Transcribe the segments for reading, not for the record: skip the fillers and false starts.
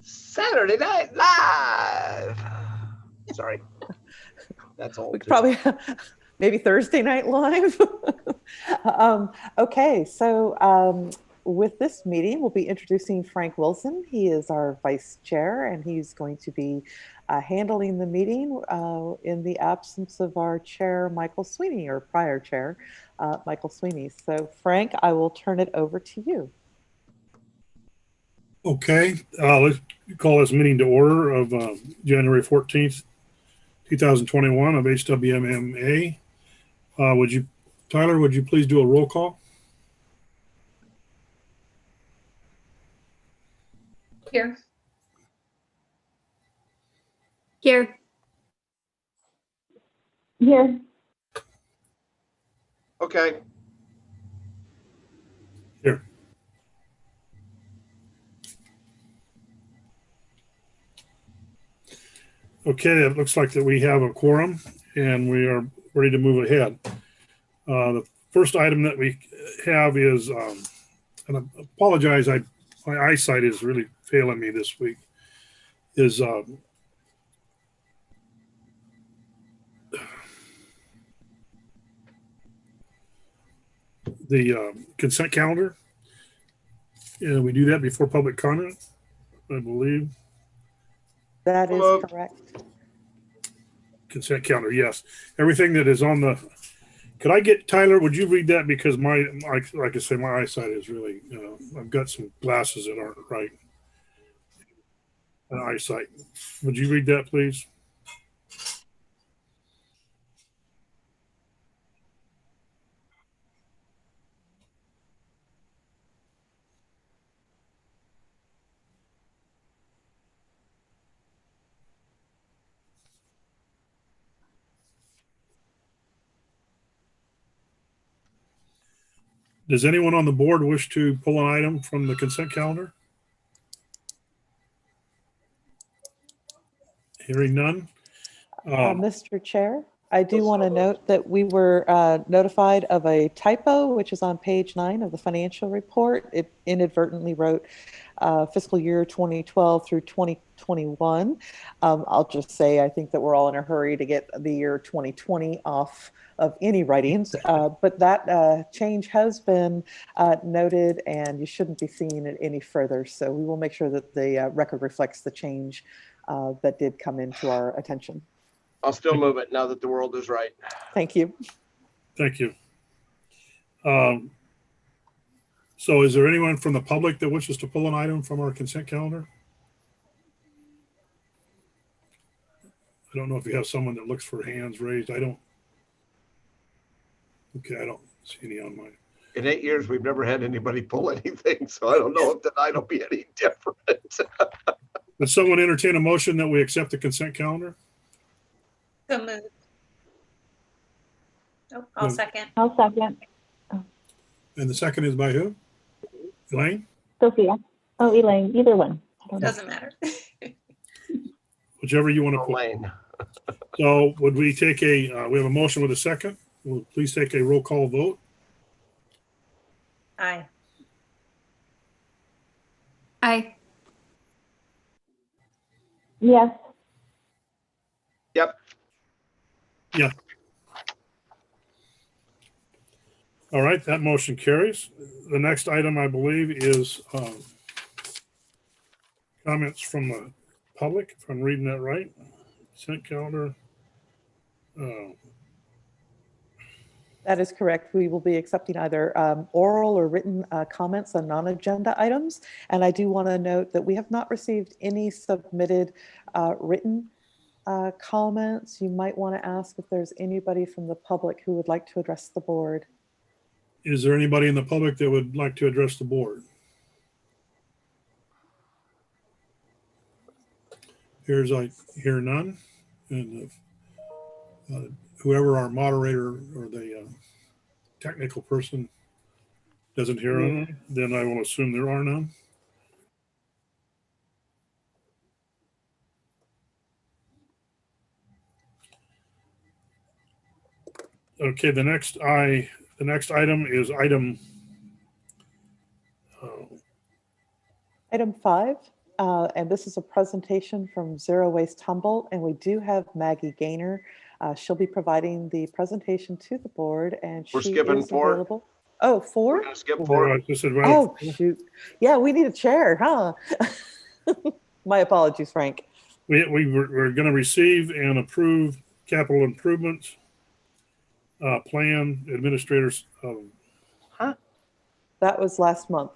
Saturday Night Live. Sorry. That's old. We could probably maybe Thursday Night Live. Okay, so with this meeting, we'll be introducing Frank Wilson. He is our vice chair, and he's going to be handling the meeting in the absence of our chair, Michael Sweeney, or prior chair, Michael Sweeney. So, Frank, I will turn it over to you. Okay, let's call this meeting to order of January 14th, 2021 of HWMA. Tyler, would you please do a roll call? Here. Here. Here. Okay. Here. Okay, it looks like that we have a quorum and we are ready to move ahead. The first item that we have is, and I apologize, my eyesight is really failing me this week, is the consent calendar. And we do that before public comment, I believe. That is correct. Consent calendar, yes. Everything that is on the, could I get, Tyler, would you read that? Because like I say, my eyesight is really, I've got some glasses that aren't right. Eyesight. Would you read that, please? Does anyone on the board wish to pull an item from the consent calendar? Hearing none. Mr. Chair, I do want to note that we were notified of a typo, which is on page 9 of the financial report. It inadvertently wrote fiscal year 2012 through 2021. I'll just say I think that we're all in a hurry to get the year 2020 off of any writings, but that change has been noted, and you shouldn't be seeing it any further. So we will make sure that the record reflects the change that did come into our attention. I'll still move it now that the world is right. Thank you. Thank you. So is there anyone from the public that wishes to pull an item from our consent calendar? I don't know if you have someone that looks for hands raised. I don't. Okay, I don't see any on mine. In 8 years, we've never had anybody pull anything, so I don't know if tonight will be any different. Would someone entertain a motion that we accept the consent calendar? So moved. Oh, I'll second. I'll second. And the second is by who? Elaine? Sophia. Oh, Elaine. Either one. Doesn't matter. Whichever you want to put. Elaine. So would we take we have a motion with a second. We'll please take a roll call vote. Aye. Aye. Yes. Yep. Yeah. All right, that motion carries. The next item, I believe, is comments from the public, if I'm reading that right. Consent calendar. That is correct. We will be accepting either oral or written comments on non-agenda items. And I do want to note that we have not received any submitted written comments. You might want to ask if there's anybody from the public who would like to address the board. Is there anybody in the public that would like to address the board? I hear none. And whoever our moderator or the technical person doesn't hear none, then I will assume there are none. Okay, the next item is item 5. and this is a presentation from Zero Waste Humboldt, and we do have Maggie Gaynor. She'll be providing the presentation to the board, and We're she skipping is 4. available. Oh, We're 4? gonna skip Or 4. I just said, well, Oh, shoot. Yeah, we need a chair, huh? My apologies, Frank. we're going to receive and approve capital improvements plan administrators. That was last month.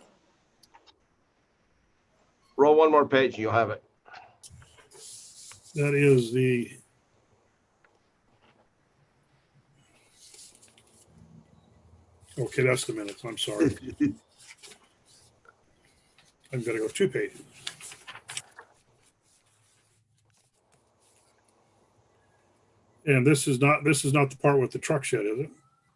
Roll one more page and you'll have it. That is the okay. That's the minutes. I'm sorry. I'm going to go 2 pages. And this is not the part with the truck shed, is it?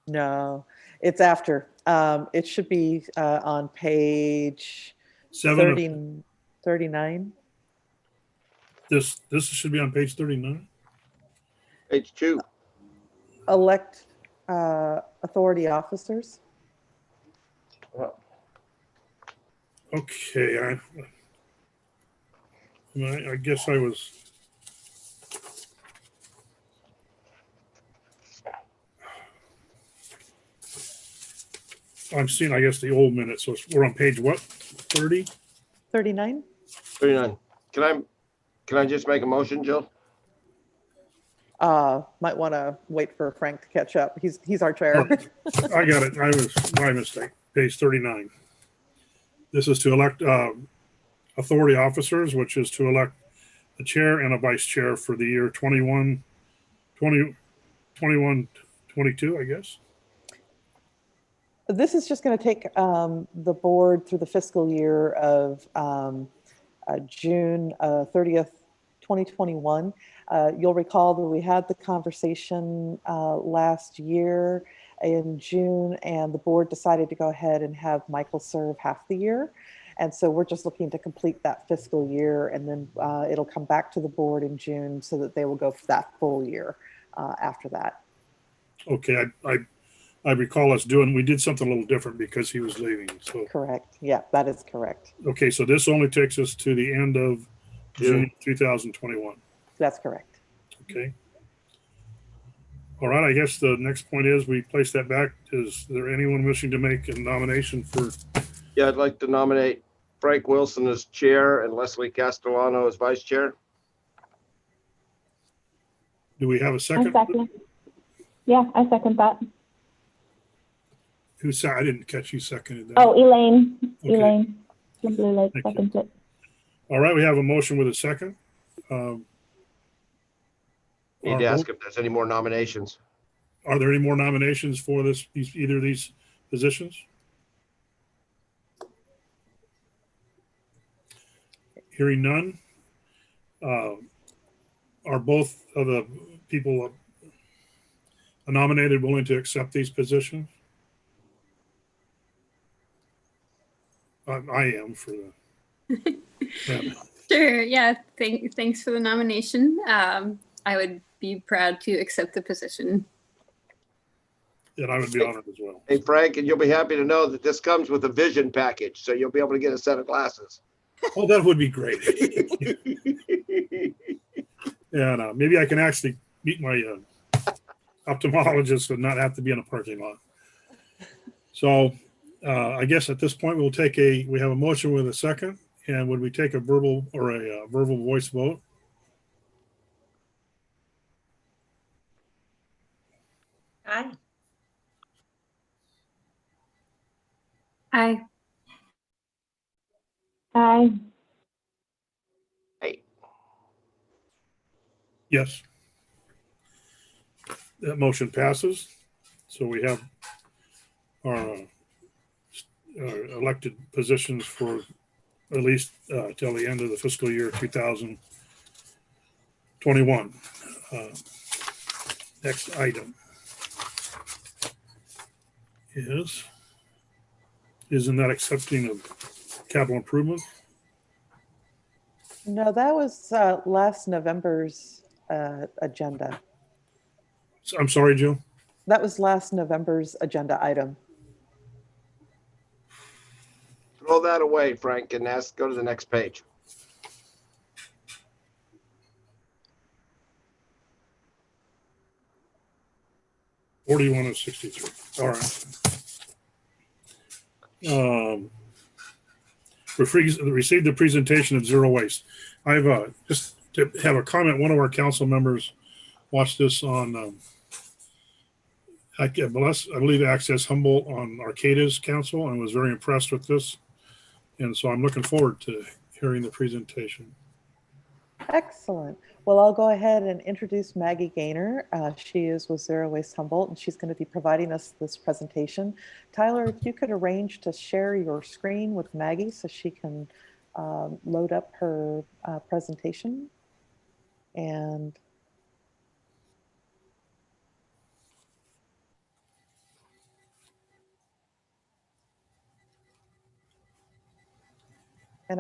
No, it's after. It should be on page 7 of 30, 39. this should be on page 39. Page 2. Elect authority officers. Okay, I guess I was. I'm seeing, I guess, the old minutes. So we're on page what? 30? 39? 39. Can I just make a motion, Jill? Might want to wait for Frank to catch up. He's our chair. I got it. I was my mistake. Page 39. This is to elect authority officers, which is to elect a chair and a vice chair for the year 21, 22, I guess. This is just going to take the board through the fiscal year of June 30th, 2021. You'll recall that we had the conversation last year in June, and the board decided to go ahead and have Michael serve half the year. And so we're just looking to complete that fiscal year, and then it'll come back to the board in June so that they will go for that full year after that. Okay, I recall us we did something a little different because he was leaving. So Correct. Yeah, that is correct. okay, so this only takes us to the end of June 2021. That's correct. Okay. All right, I guess the next point is we place that back. Is there anyone wishing to make a nomination for? Yeah, I'd like to nominate Frank Wilson as chair and Leslie Castellano as vice chair. Do we have a I second? second. Yeah, I second that. Who said? I didn't catch who seconded that. Oh, Elaine. Okay. Elaine from Blue Lake Thank you. seconds it. All right, we have a motion with a second. Need to ask if there's any more nominations. Are there any more nominations for either of these positions? Hearing none. Are both of the people nominated willing to accept these positions? I am for the. Yeah. Sure. Yeah. Thanks for the nomination. I would be proud to accept the position. And I would be honored as well. Hey, Frank, and you'll be happy to know that this comes with a vision package, so you'll be able to get a set of glasses. Oh, that would be great. And maybe I can actually meet my ophthalmologist and not have to be in a parking lot. So I guess at this point we have a motion with a second, and would we take a verbal or a verbal voice vote? Aye. Aye. Aye. Hey, Yes. That motion passes. So we have our elected positions for at least till the end of the fiscal year 2021. Next item isn't that accepting of capital improvement? No, that was last November's agenda. I'm sorry, Jill. That was last November's agenda item. throw that away, Frank, and go to the next page. 41 of 63. All right. We received the presentation of zero waste. I've just to have a comment. One of our council members watched this on, I believe, Access Humboldt on Arcata's council and was very impressed with this. And so I'm looking forward to hearing the presentation. Excellent. Well, I'll go ahead and introduce Maggie Gaynor. She is with Zero Waste Humboldt, and she's going to be providing us this presentation. Tyler, if you could arrange to share your screen with Maggie so she can load up her presentation. And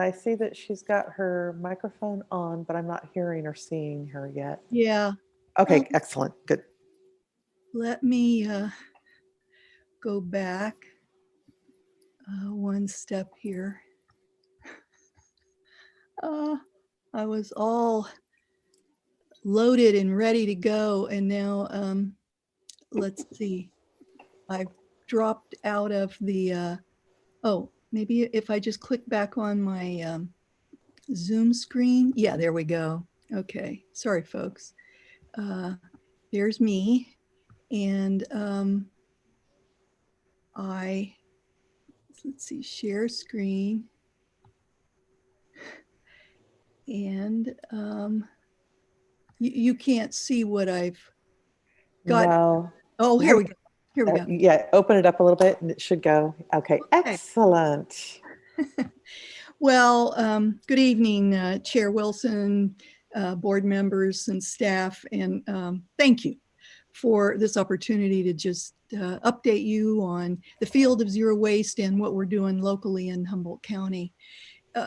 I see that she's got her microphone on, but I'm not hearing or seeing her yet. Yeah, Okay, excellent. Good. let me go back one step here. I was all loaded and ready to go, and now let's see. I've dropped out of the, oh, maybe if I just click back on my Zoom screen. Yeah, there we go. Okay, sorry, folks. There's me, and let's see, share screen. And you can't see what I've got. No. Oh, here we go. Here we go. Yeah, open it up a little bit and it should go. Okay, excellent. Well, good evening, Chair Wilson, board members and staff, and thank you for this opportunity to just update you on the field of zero waste and what we're doing locally in Humboldt County.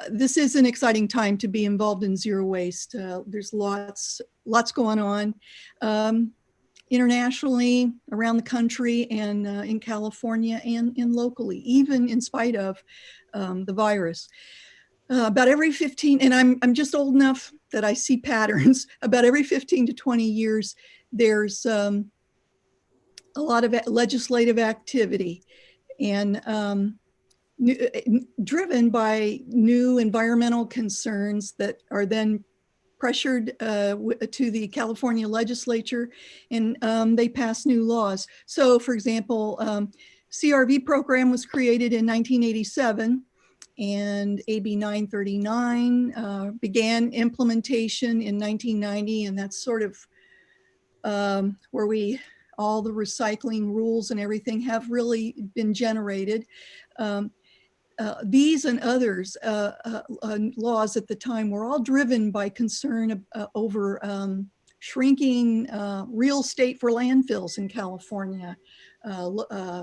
This is an exciting time to be involved in zero waste. There's lots going on internationally, around the country, and in California and locally, even in spite of the virus. About every 15, and I'm just old enough that I see patterns, about every 15 to 20 years, there's a lot of legislative activity, and driven by new environmental concerns that are then pressured to the California legislature, and they pass new laws. So, for example, CRV program was created in 1987, and AB 939 began implementation in 1990, and that's sort of where all the recycling rules and everything have really been generated. These and others laws at the time were all driven by concern over shrinking real estate for landfills in California,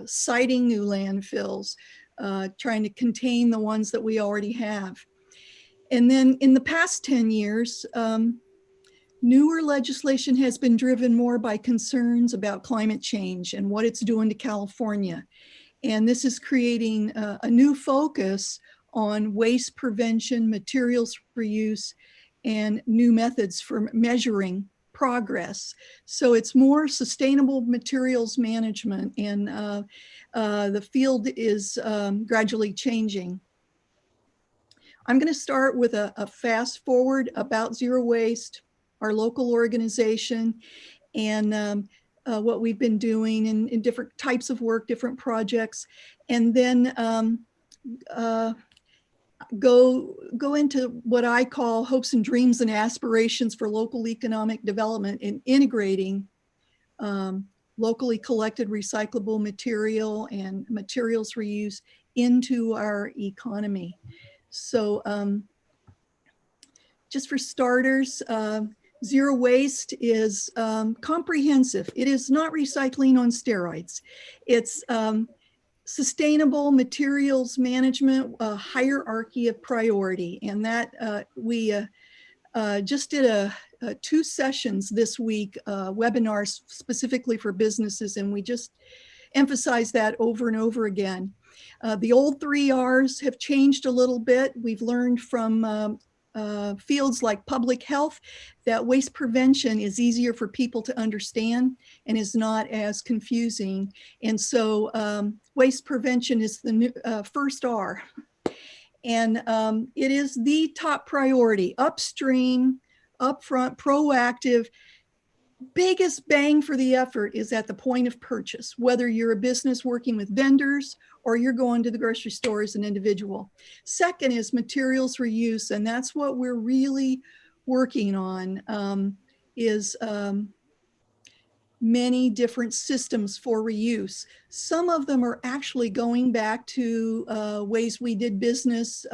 siting new landfills, trying to contain the ones that we already have. And then in the past 10 years, newer legislation has been driven more by concerns about climate change and what it's doing to California. And this is creating a new focus on waste prevention, materials reuse, and new methods for measuring progress. So it's more sustainable materials management, and the field is gradually changing. I'm going to start with a fast forward about zero waste, our local organization, and what we've been doing in different types of work, different projects, and then go into what I call hopes and dreams and aspirations for local economic development in integrating locally collected recyclable material and materials reuse into our economy. So just for starters, zero waste is comprehensive. It is not recycling on steroids. It's sustainable materials management, a hierarchy of priority. And that we just did 2 sessions this week, webinars specifically for businesses, and we just emphasize that over and over again. The old 3 R's have changed a little bit. We've learned from fields like public health, that waste prevention is easier for people to understand and is not as confusing. And so waste prevention is the new, first R. And it is the top priority, upstream, upfront, proactive. Biggest bang for the effort is at the point of purchase, whether you're a business working with vendors or you're going to the grocery store as an individual. Second is materials reuse, and that's what we're really working on, is many different systems for reuse. Some of them are actually going back to ways we did business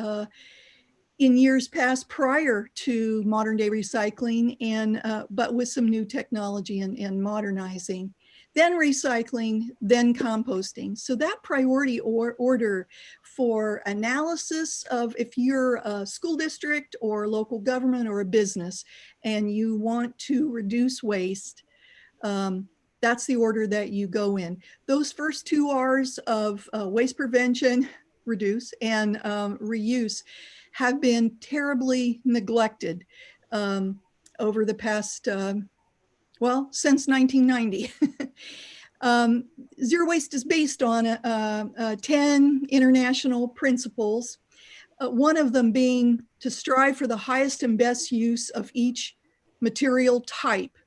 in years past prior to modern day recycling, and but with some new technology and modernizing. Then recycling, then composting. So that priority order for analysis of if you're a school district or local government or a business and you want to reduce waste, that's the order that you go in. Those first two R's of waste prevention, reduce, and reuse have been terribly neglected over the past, well, since 1990. Zero waste is based on 10 international principles, one of them being to strive for the highest and best use of each material type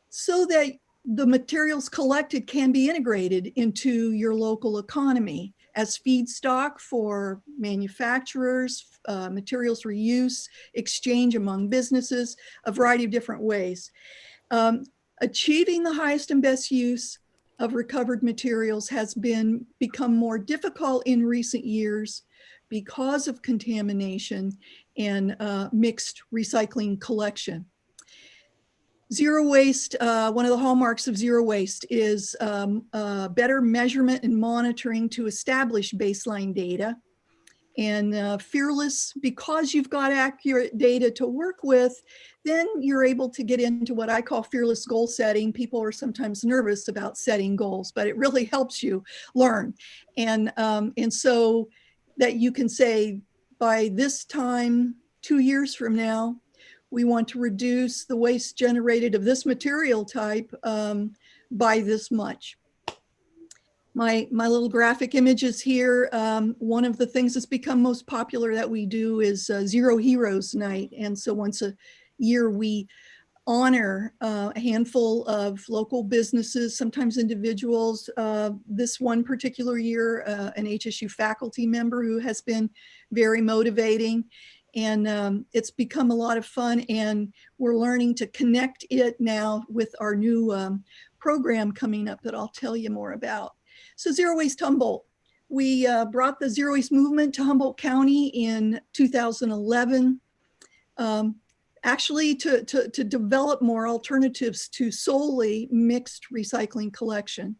so that the materials collected can be integrated into your local economy as feedstock for manufacturers, materials reuse, exchange among businesses, a variety of different ways. Achieving the highest and best use of recovered materials has become more difficult in recent years because of contamination and mixed recycling collection. Zero waste, one of the hallmarks of zero waste is better measurement and monitoring to establish baseline data. And fearless, because you've got accurate data to work with, then you're able to get into what I call fearless goal setting. People are sometimes nervous about setting goals, but it really helps you learn. And so that you can say, by this time, 2 years from now, we want to reduce the waste generated of this material type by this much. My little graphic images here. One of the things that's become most popular that we do is Zero Heroes Night. And so once a year we honor a handful of local businesses, sometimes individuals. This one particular year, an HSU faculty member who has been very motivating. And it's become a lot of fun, and we're learning to connect it now with our new program coming up that I'll tell you more about. So Zero Waste Humboldt. We brought the Zero Waste movement to Humboldt County in 2011, actually to develop more alternatives to solely mixed recycling collection.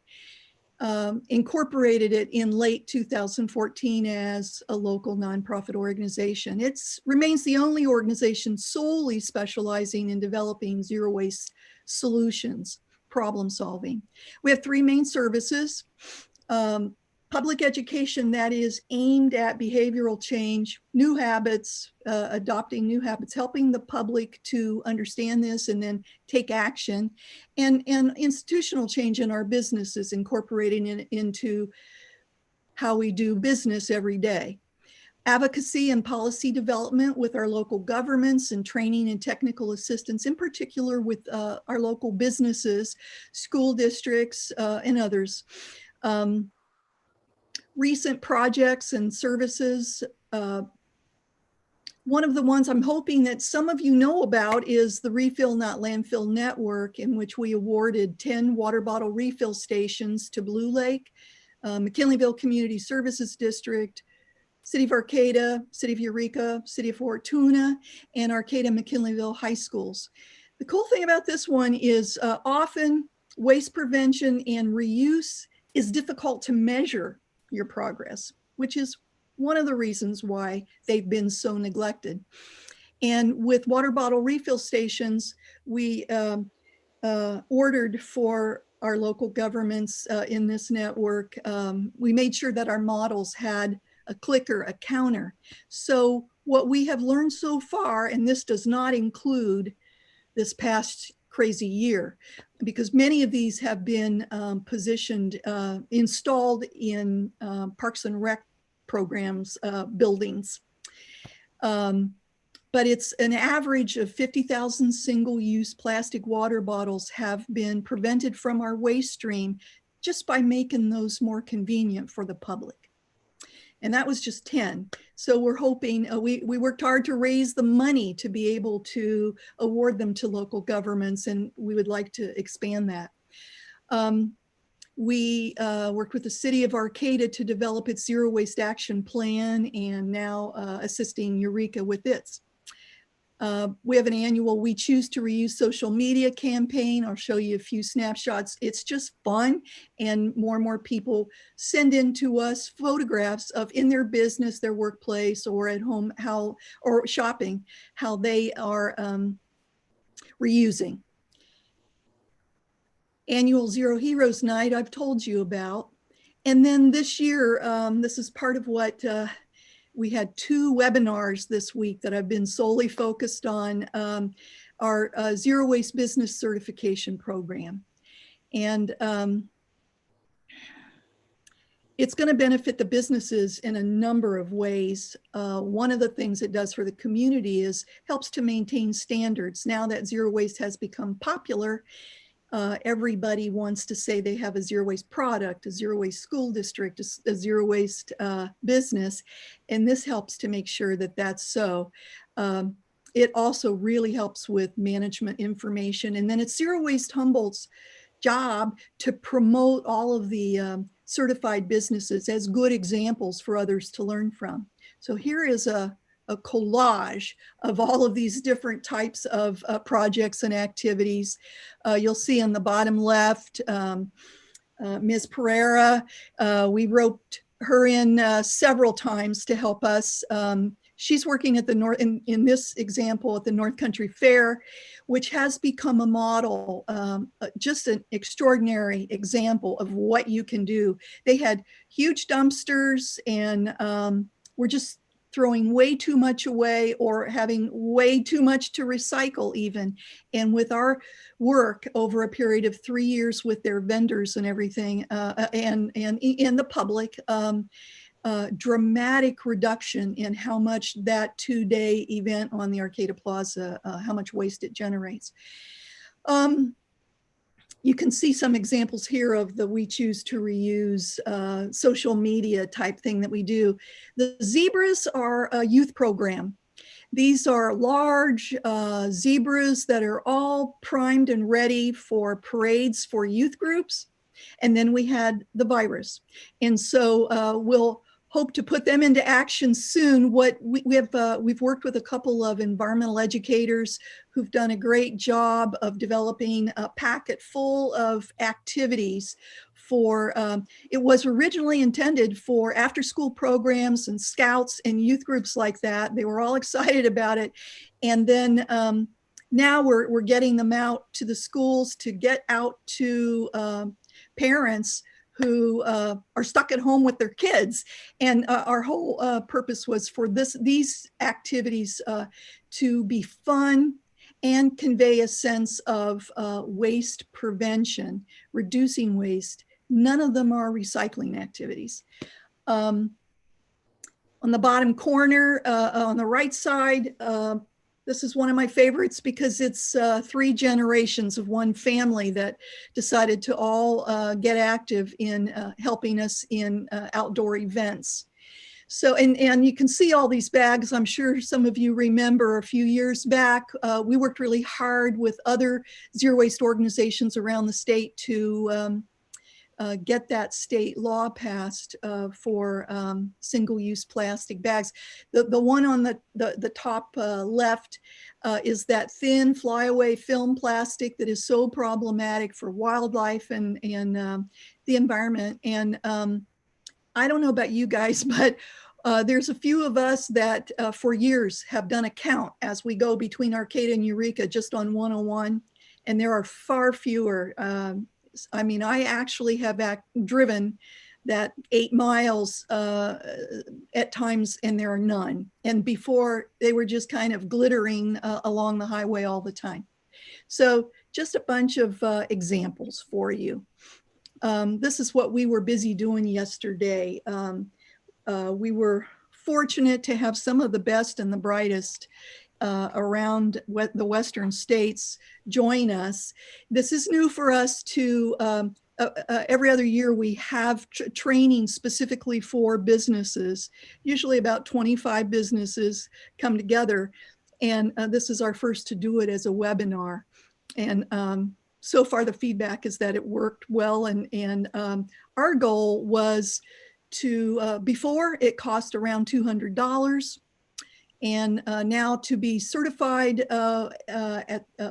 Incorporated it in late 2014 as a local nonprofit organization. It remains the only organization solely specializing in developing zero waste solutions, problem solving. We have 3 main services. Public education that is aimed at behavioral change, new habits, adopting new habits, helping the public to understand this and then take action, and institutional change in our businesses, incorporating it into how we do business every day. Advocacy and policy development with our local governments and training and technical assistance, in particular with our local businesses, school districts, and others. Recent projects and services. One of the ones I'm hoping that some of you know about is the Refill Not Landfill Network, in which we awarded 10 water bottle refill stations to Blue Lake, McKinleyville Community Services District, City of Arcata, City of Eureka, City of Fortuna, and Arcata McKinleyville High Schools. The cool thing about this one is often waste prevention and reuse is difficult to measure your progress, which is one of the reasons why they've been so neglected. And with water bottle refill stations, we ordered for our local governments in this network. We made sure that our models had a clicker, a counter. So what we have learned so far, and this does not include this past crazy year, because many of these have been positioned, installed in Parks and Rec programs, buildings. But it's an average of 50,000 single-use plastic water bottles have been prevented from our waste stream just by making those more convenient for the public. And that was just 10. So we're hoping, we worked hard to raise the money to be able to award them to local governments, and we would like to expand that. We worked with the city of Arcata to develop its zero waste action plan, and now assisting Eureka with its. We have an annual We Choose to Reuse social media campaign. I'll show you a few snapshots. It's just fun, and more people send in to us photographs of in their business, their workplace, or at home, or shopping, how they are reusing. Annual Zero Heroes Night I've told you about. And then this year, this is part of what we had 2 webinars this week that I've been solely focused on, our Zero Waste Business Certification Program. And it's going to benefit the businesses in a number of ways. One of the things it does for the community is helps to maintain standards. Now that zero waste has become popular, everybody wants to say they have a zero waste product, a zero waste school district, a zero waste business. And this helps to make sure that that's so. It also really helps with management information. And then it's Zero Waste Humboldt's job to promote all of the certified businesses as good examples for others to learn from. So here is a collage of all of these different types of projects and activities. You'll see on the bottom left, Ms. Pereira, we roped her in several times to help us. She's working at the in this example at the North Country Fair, which has become a model, just an extraordinary example of what you can do. They had huge dumpsters and were just throwing way too much away or having way too much to recycle even. And with our work over a period of 3 years with their vendors and everything, and in the public, dramatic reduction in how much that 2-day event on the Arcata Plaza, how much waste it generates. You can see some examples here of the We Choose to Reuse social media type thing that we do. The zebras are a youth program. These are large zebras that are all primed and ready for parades for youth groups. And then we had the virus. And so we'll hope to put them into action soon. What we've worked with a couple of environmental educators who've done a great job of developing a packet full of activities for, it was originally intended for after school programs and scouts and youth groups like that. They were all excited about it. And then now we're getting them out to the schools to get out to parents who are stuck at home with their kids. And our whole purpose was for these activities to be fun and convey a sense of waste prevention, reducing waste. None of them are recycling activities. On the bottom corner, on the right side, this is one of my favorites because it's 3 generations of one family that decided to all get active in helping us in outdoor events. So, and you can see all these bags. I'm sure some of you remember a few years back, we worked really hard with other zero waste organizations around the state to get that state law passed for single-use plastic bags. The one on the top left is that thin flyaway film plastic that is so problematic for wildlife and the environment. And I don't know about you guys, but there's a few of us that for years have done a count as we go between Arcata and Eureka just on 101, and there are far fewer. I mean, I actually have driven that 8 miles at times, and there are none. And before, they were just kind of glittering along the highway all the time. So just a bunch of examples for you. This is what we were busy doing yesterday. We were fortunate to have some of the best and the brightest around the Western states join us. This is new for us to, every other year we have training specifically for businesses. Usually about 25 businesses come together, and this is our first to do it as a webinar. And so far the feedback is that it worked well, and our goal was to, before it cost around $200, and now to be certified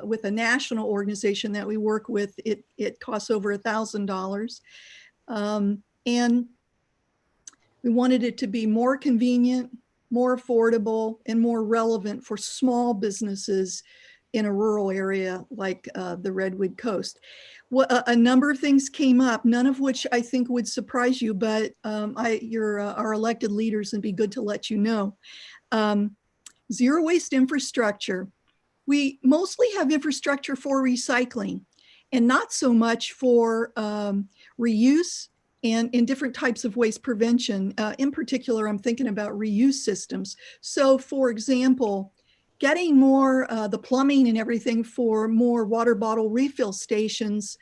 with a national organization that we work with, it costs over $1,000. And we wanted it to be more convenient, more affordable, and more relevant for small businesses in a rural area like the Redwood Coast. Well, a number of things came up, none of which I think would surprise you, but you're our elected leaders, and be good to let you know. Zero waste infrastructure. We mostly have infrastructure for recycling and not so much for reuse and in different types of waste prevention. In particular, I'm thinking about reuse systems. So for example, getting more, the plumbing and everything for more water bottle refill stations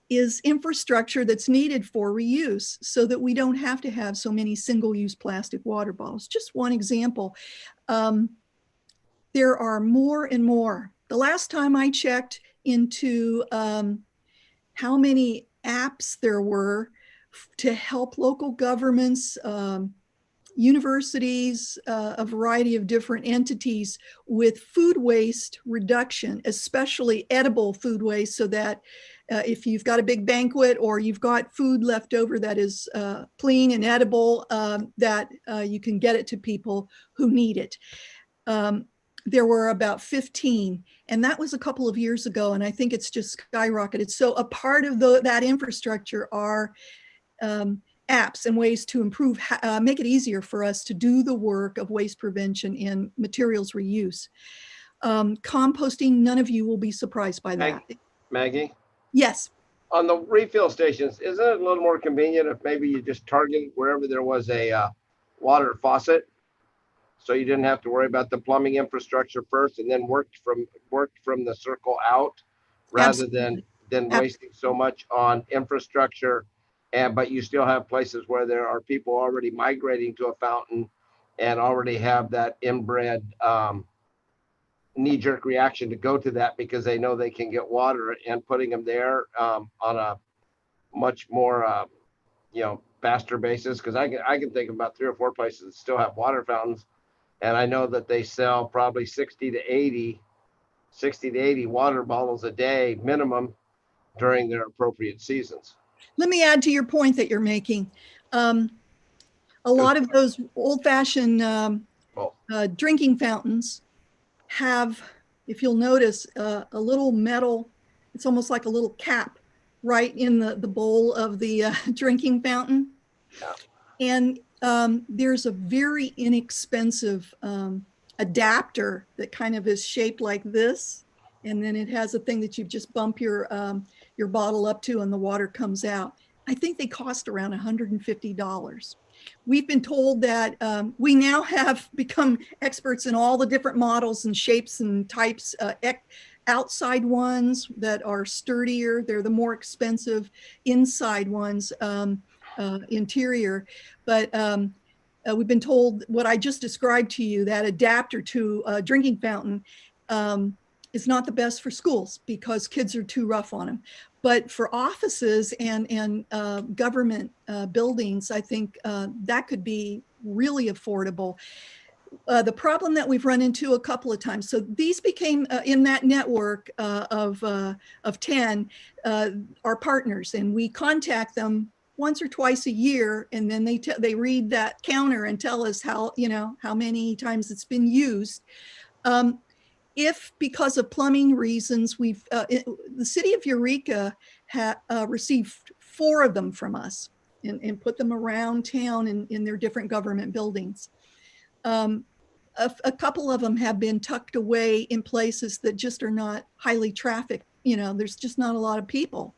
is infrastructure that's needed for reuse, so that we don't have to have so many single-use plastic water bottles. Just one example. There are more and more. The last time I checked into how many apps there were to help local governments, universities, a variety of different entities with food waste reduction, especially edible food waste, so that if you've got a big banquet or you've got food left over that is clean and edible, that you can get it to people who need it. There were about 15, and that was a couple of years ago, and I think it's just skyrocketed. So a part of that infrastructure are apps and ways to improve, make it easier for us to do the work of waste prevention and materials reuse. Composting, none of you will be surprised by that. Maggie? Yes. On the refill stations, isn't it a little more convenient if maybe you just target wherever there was a water faucet? So you didn't have to worry about the plumbing infrastructure first, and then worked from the circle out, rather Absolutely. than wasting so much on infrastructure. But you still have places where there are people already migrating to a fountain and already have that inbred knee-jerk reaction to go to that because they know they can get water, and putting them there on a much more faster basis. Because I can think about 3 or 4 places that still have water fountains. And I know that they sell probably 60 to 80 water bottles a day minimum during their appropriate seasons. Let me add to your point that you're making. A lot of those old-fashioned drinking fountains have, if you'll notice, a little metal, it's almost like a little cap right in the bowl of the drinking fountain. Yeah. And there's a very inexpensive adapter that kind of is shaped like this. And then it has a thing that you just bump your bottle up to and the water comes out. I think they cost around $150. We've been told that we now have become experts in all the different models and shapes and types, outside ones that are sturdier. They're the more expensive inside ones, interior. But we've been told what I just described to you, that adapter to a drinking fountain, is not the best for schools because kids are too rough on them. But for offices and government buildings, I think that could be really affordable. The problem that we've run into a couple of times, so these became in that network of 10 our partners, and we contact them once or twice a year, and then they read that counter and tell us how many times it's been used. If because of plumbing reasons, the city of Eureka received 4 of them from us. and put them around town in their different government buildings. A couple of them have been tucked away in places that just are not highly trafficked. There's just not a lot of people.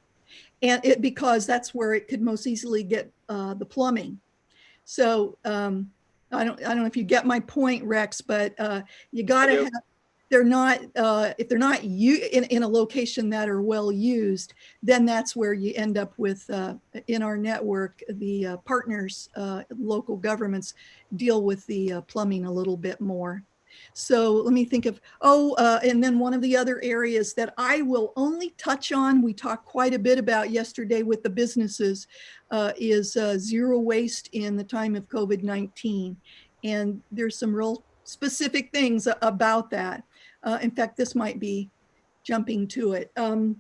And because that's where it could most easily get the plumbing. So I don't know if you get my point, Rex, but you got to have, they're not, if they're not in a location that are well used, then that's where you end up with, in our network, the partners, local governments deal with the plumbing a little bit more. So let me think of, and then one of the other areas that I will only touch on, we talked quite a bit about yesterday with the businesses, is zero waste in the time of COVID-19. And there's some real specific things about that. In fact, this might be jumping to it. The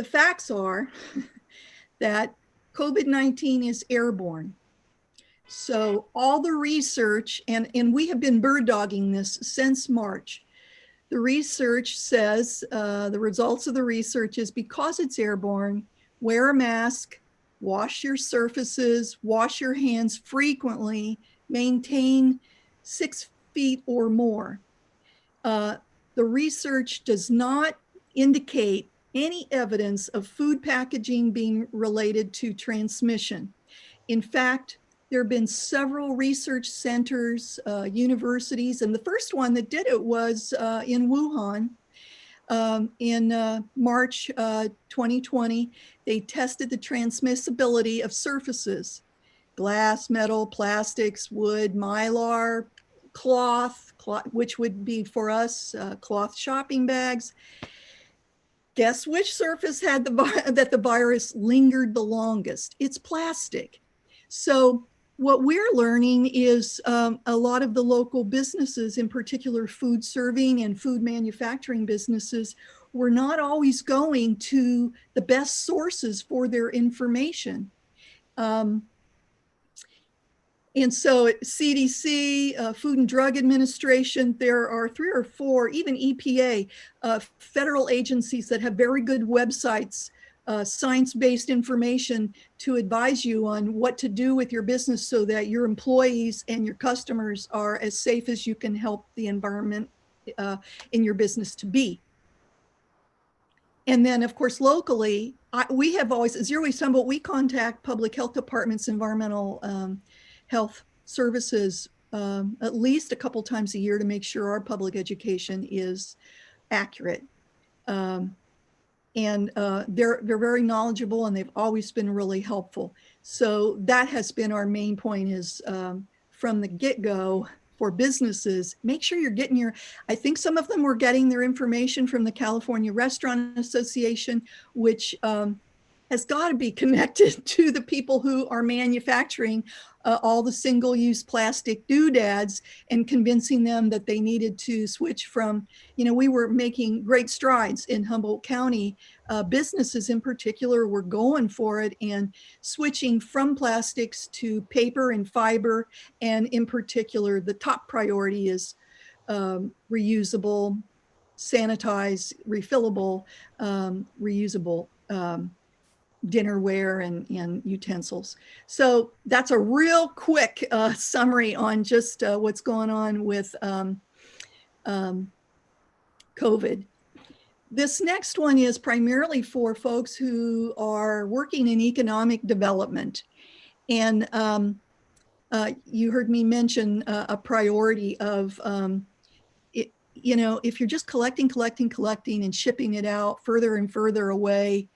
facts are that COVID-19 is airborne. So all the research, and we have been bird dogging this since March. The research says, the results of the research is because it's airborne, wear a mask, wash your surfaces, wash your hands frequently, maintain 6 feet or more. The research does not indicate any evidence of food packaging being related to transmission. In fact, there have been several research centers, universities, and the first one that did it was in Wuhan in March 2020. They tested the transmissibility of surfaces, glass, metal, plastics, wood, mylar, cloth, which would be for us, cloth shopping bags. Guess which surface had that the virus lingered the longest? It's plastic. So what we're learning is a lot of the local businesses, in particular food serving and food manufacturing businesses, were not always going to the best sources for their information. And so CDC, Food and Drug Administration, there are 3 or 4, even EPA, federal agencies that have very good websites, science-based information to advise you on what to do with your business so that your employees and your customers are as safe as you can help the environment in your business to be. And then, of course, locally, we have always, Zero Waste Humboldt, we contact public health departments, environmental health services at least a couple times a year to make sure our public education is accurate. And they're very knowledgeable, and they've always been really helpful. So that has been our main point, is from the get-go for businesses, make sure you're getting I think some of them were getting their information from the California Restaurant Association, which has got to be connected to the people who are manufacturing all the single-use plastic doodads and convincing them that they needed to switch from, we were making great strides in Humboldt County. Businesses in particular were going for it and switching from plastics to paper and fiber. And in particular, the top priority is reusable, sanitized, refillable, reusable dinnerware and utensils. So that's a real quick summary on just what's going on with COVID. This next one is primarily for folks who are working in economic development. And you heard me mention a priority of, if you're just collecting and shipping it out further and further away,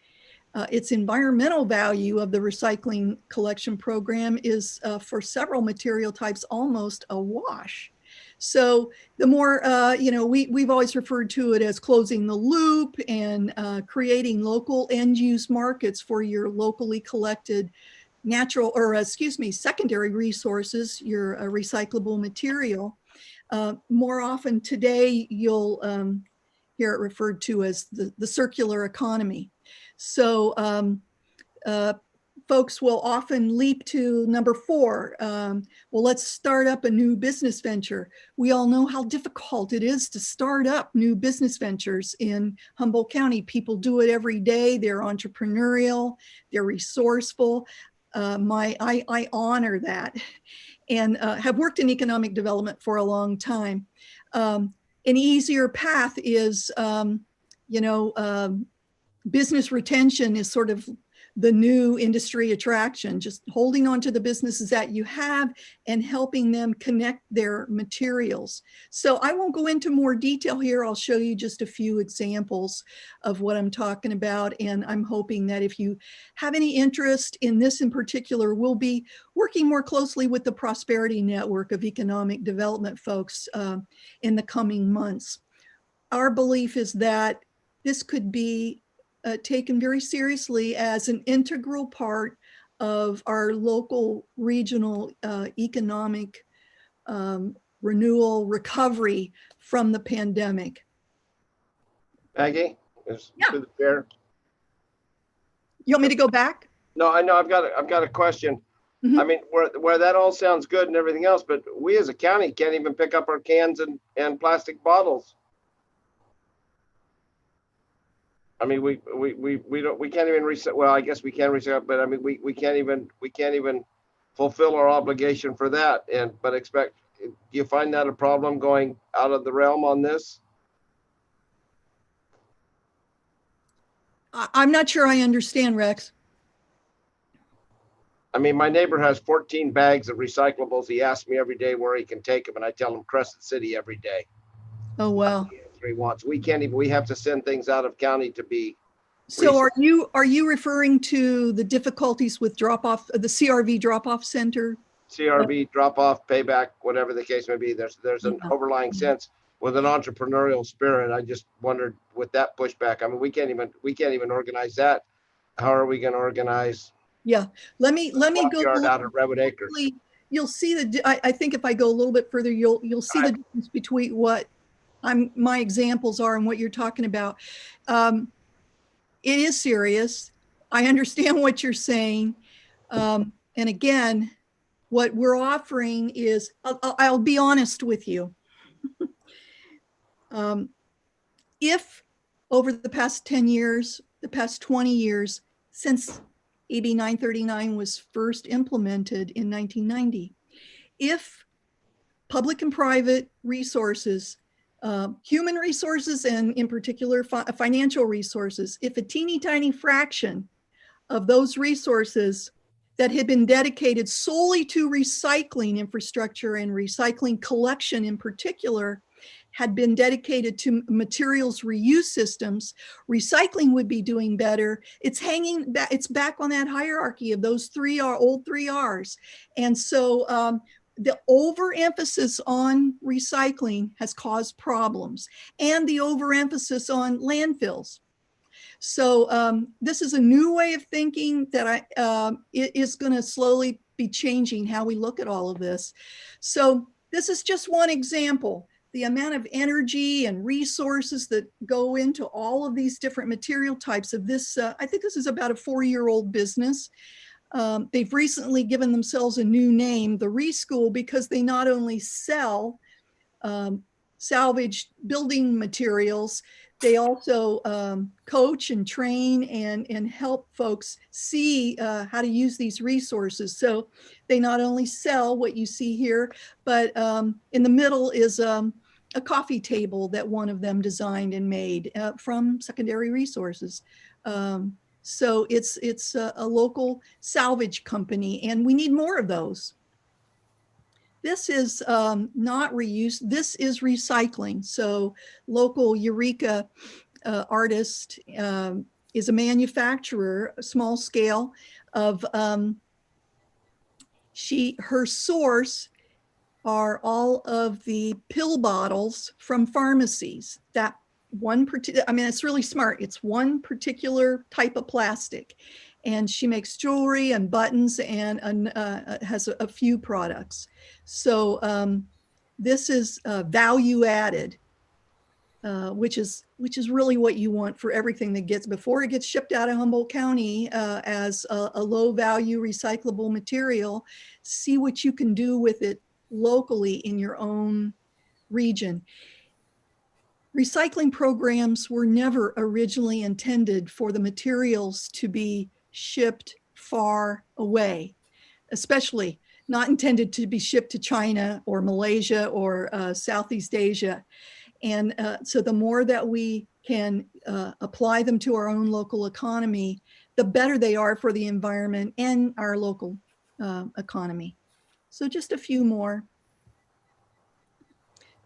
its environmental value of the recycling collection program is for several material types almost a wash. So the more, we've always referred to it as closing the loop and creating local end use markets for your locally collected secondary resources, your recyclable material. More often today, you'll hear it referred to as the circular economy. So folks will often leap to number 4. Well, let's start up a new business venture. We all know how difficult it is to start up new business ventures in Humboldt County. People do it every day. They're entrepreneurial, they're resourceful. I honor that, and have worked in economic development for a long time. An easier path is, business retention is sort of the new industry attraction, just holding on to the businesses that you have and helping them connect their materials. So I won't go into more detail here. I'll show you just a few examples of what I'm talking about. And I'm hoping that if you have any interest in this in particular, we'll be working more closely with the Prosperity Network of Economic Development folks in the coming months. Our belief is that this could be taken very seriously as an integral part of our local regional economic renewal recovery from the pandemic. Maggie, Yeah. to the chair. You want me to go back? No, I know I've got a question. Mhm. I mean, where that all sounds good and everything else, but we as a county can't even pick up our cans and plastic bottles. I mean, we can't even reset. Well, I guess we can reset, but I mean, we can't even fulfill our obligation for that. But expect, do you find that a problem going out of the realm on this? I'm not sure I understand, Rex. I mean, my neighbor has 14 bags of recyclables. He asks me every day where he can take them, and I tell him Crescent City every day. Oh, wow. He wants. We can't even. We have to send things out of county to be. So are you referring to the difficulties with drop-off, the CRV drop-off center? CRV drop off, payback, whatever the case may be. There's an overlying sense with an entrepreneurial spirit. I just wondered with that pushback. I mean, we can't even organize that. How are we going to organize? Yeah, let me go out of Redwood Acres. You'll see I think if I go a little bit further, you'll see the difference between what my examples are and what you're talking about. It is serious. I understand what you're saying. And again, what we're offering is, I'll be honest with you. If over the past 10 years, the past 20 years, since AB 939 was first implemented in 1990, if public and private resources, human resources, and in particular financial resources, if a teeny tiny fraction of those resources that had been dedicated solely to recycling infrastructure and recycling collection in particular had been dedicated to materials reuse systems, recycling would be doing better. It's back on that hierarchy of those old three R's. And so the overemphasis on recycling has caused problems, and the overemphasis on landfills. So this is a new way of thinking that it is going to slowly be changing how we look at all of this. So this is just one example. The amount of energy and resources that go into all of these different material types of this, I think this is about a 4-year-old business. They've recently given themselves a new name, the Reschool, because they not only sell salvaged building materials, they also coach and train and help folks see how to use these resources. So they not only sell what you see here, but in the middle is a coffee table that one of them designed and made from secondary resources. So it's a local salvage company, and we need more of those. This is not reuse, this is recycling. So local Eureka artist is a manufacturer, a small scale of, her source are all of the pill bottles from pharmacies. That one particular, I mean, it's really smart. It's one particular type of plastic. And she makes jewelry and buttons and has a few products. So this is value added. which is really what you want for everything that gets, before it gets shipped out of Humboldt County as a low value recyclable material. See what you can do with it locally in your own region. Recycling programs were never originally intended for the materials to be shipped far away, especially not intended to be shipped to China or Malaysia or Southeast Asia. And so the more that we can apply them to our own local economy, the better they are for the environment and our local economy. So just a few more.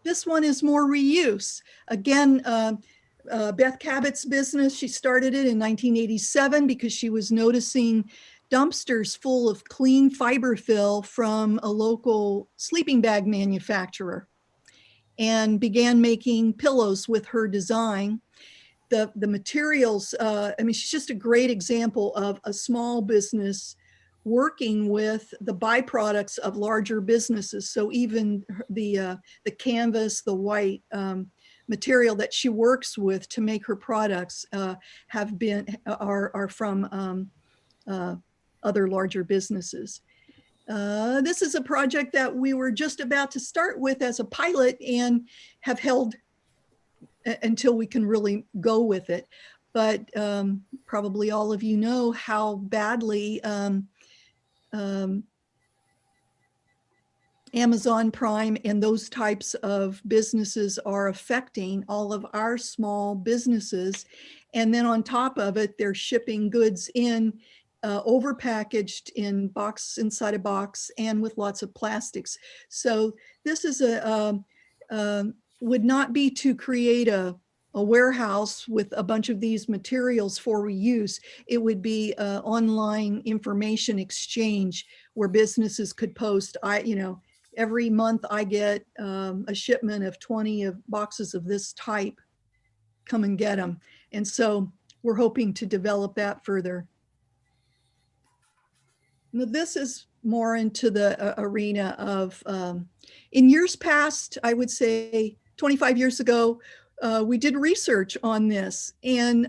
This one is more reuse. Again, Beth Cabot's business, she started it in 1987 because she was noticing dumpsters full of clean fiber fill from a local sleeping bag manufacturer, and began making pillows with her design. The materials, I mean, she's just a great example of a small business working with the byproducts of larger businesses. So even the canvas, the white material that she works with to make her products are from other larger businesses. This is a project that we were just about to start with as a pilot and have held until we can really go with it. But probably all of you know how badly Amazon Prime and those types of businesses are affecting all of our small businesses. And then on top of it, they're shipping goods in overpackaged in box inside a box and with lots of plastics. So this is would not be to create a warehouse with a bunch of these materials for reuse. It would be online information exchange where businesses could post, every month I get a shipment of 20 of boxes of this type, come and get them. And so we're hoping to develop that further. Now, this is more into the arena of, in years past, I would say 25 years ago, we did research on this, and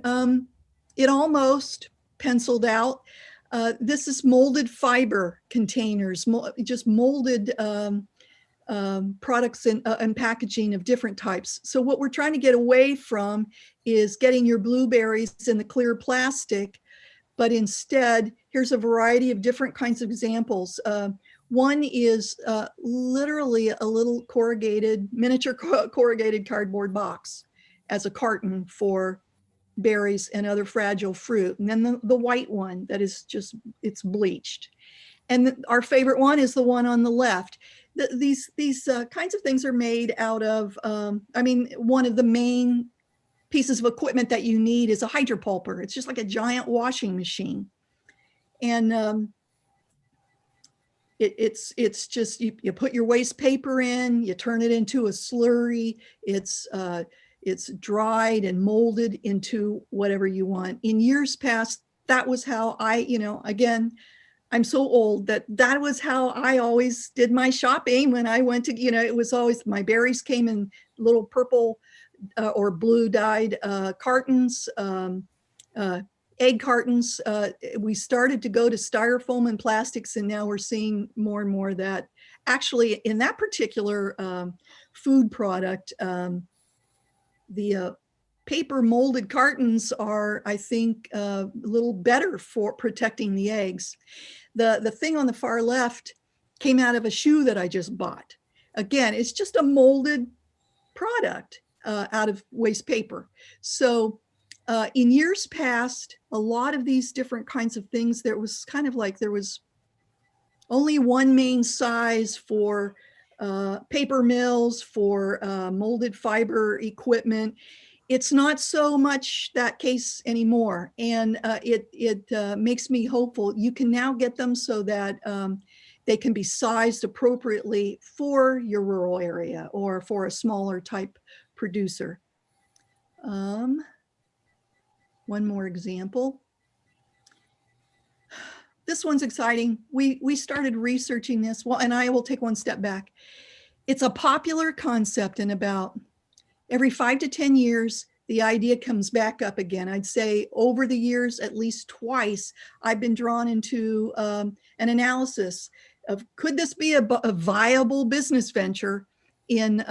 it almost penciled out. This is molded fiber containers, just molded products and packaging of different types. So what we're trying to get away from is getting your blueberries in the clear plastic, but instead, here's a variety of different kinds of examples. One is literally a little miniature corrugated cardboard box as a carton for berries and other fragile fruit. And then the white one that is just, it's bleached. And our favorite one is the one on the left. These kinds of things are made out of, one of the main pieces of equipment that you need is a hydropulper. It's just like a giant washing machine. And it's just, you put your waste paper in, you turn it into a slurry. It's dried and molded into whatever you want. In years past, that was how again, I'm so old that was how I always did my shopping when I went to, it was always, my berries came in little purple or blue dyed cartons, egg cartons. We started to go to styrofoam and plastics, and now we're seeing more and more that actually in that particular food product, the paper molded cartons are, I think, a little better for protecting the eggs. The thing on the far left came out of a shoe that I just bought. Again, it's just a molded product out of waste paper. So in years past, a lot of these different kinds of things, there was kind of like, there was only one main size for paper mills, for molded fiber equipment. It's not so much that case anymore. And it makes me hopeful. You can now get them so that they can be sized appropriately for your rural area or for a smaller type producer. One more example. This one's exciting. We started researching this, and I will take one step back. It's a popular concept in about every 5 to 10 years, the idea comes back up again. I'd say over the years, at least twice, I've been drawn into an analysis of, could this be a viable business venture in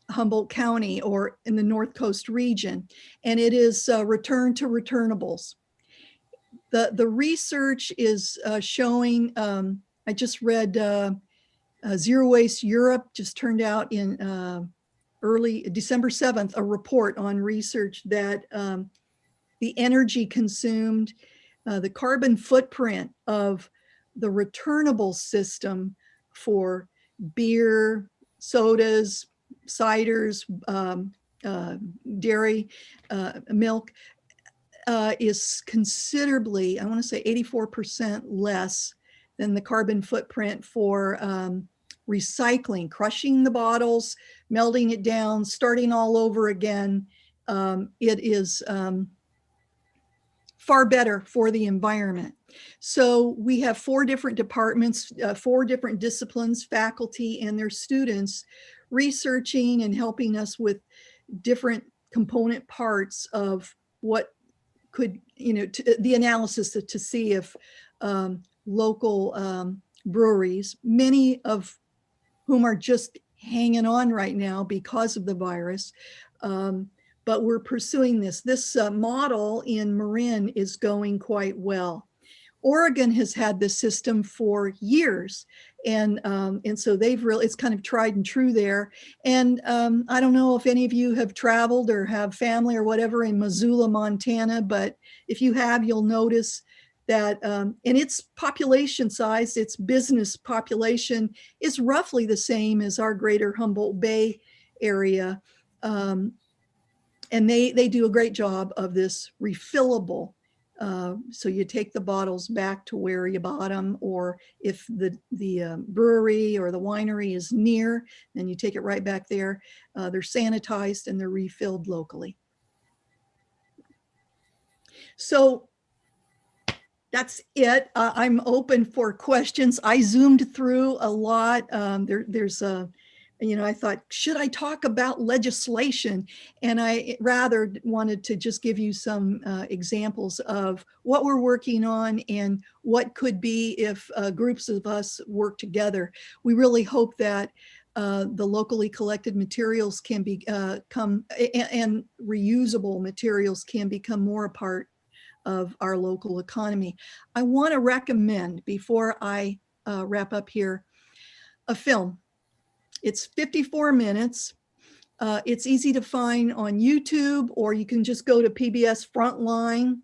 Humboldt County or in the North Coast region? And it is return to returnables. The research is showing, I just read Zero Waste Europe just turned out in early December 7th, a report on research that the energy consumed, the carbon footprint of the returnable system for beer, sodas, ciders, dairy, milk is considerably, I want to say 84% less than the carbon footprint for recycling, crushing the bottles, melting it down, starting all over again. It is far better for the environment. So we have 4 different departments, 4 different disciplines, faculty and their students researching and helping us with different component parts of what could, the analysis to see if local breweries, many of whom are just hanging on right now because of the virus, but we're pursuing this. This model in Marin is going quite well. Oregon has had this system for years, and so they've really, it's kind of tried and true there. And I don't know if any of you have traveled or have family or whatever in Missoula, Montana, but if you have, you'll notice that, and its population size, its business population is roughly the same as our greater Humboldt Bay area. And they do a great job of this refillable. So you take the bottles back to where you bought them, or if the brewery or the winery is near, then you take it right back there. They're sanitized and they're refilled locally. So that's it. I'm open for questions. I zoomed through a lot. There's a, I thought, should I talk about legislation? And I rather wanted to just give you some examples of what we're working on and what could be if groups of us work together. We really hope that the locally collected materials can become, and reusable materials can become more a part of our local economy. I want to recommend, before I wrap up here, a film. It's 54 minutes. It's easy to find on YouTube, or you can just go to PBS Frontline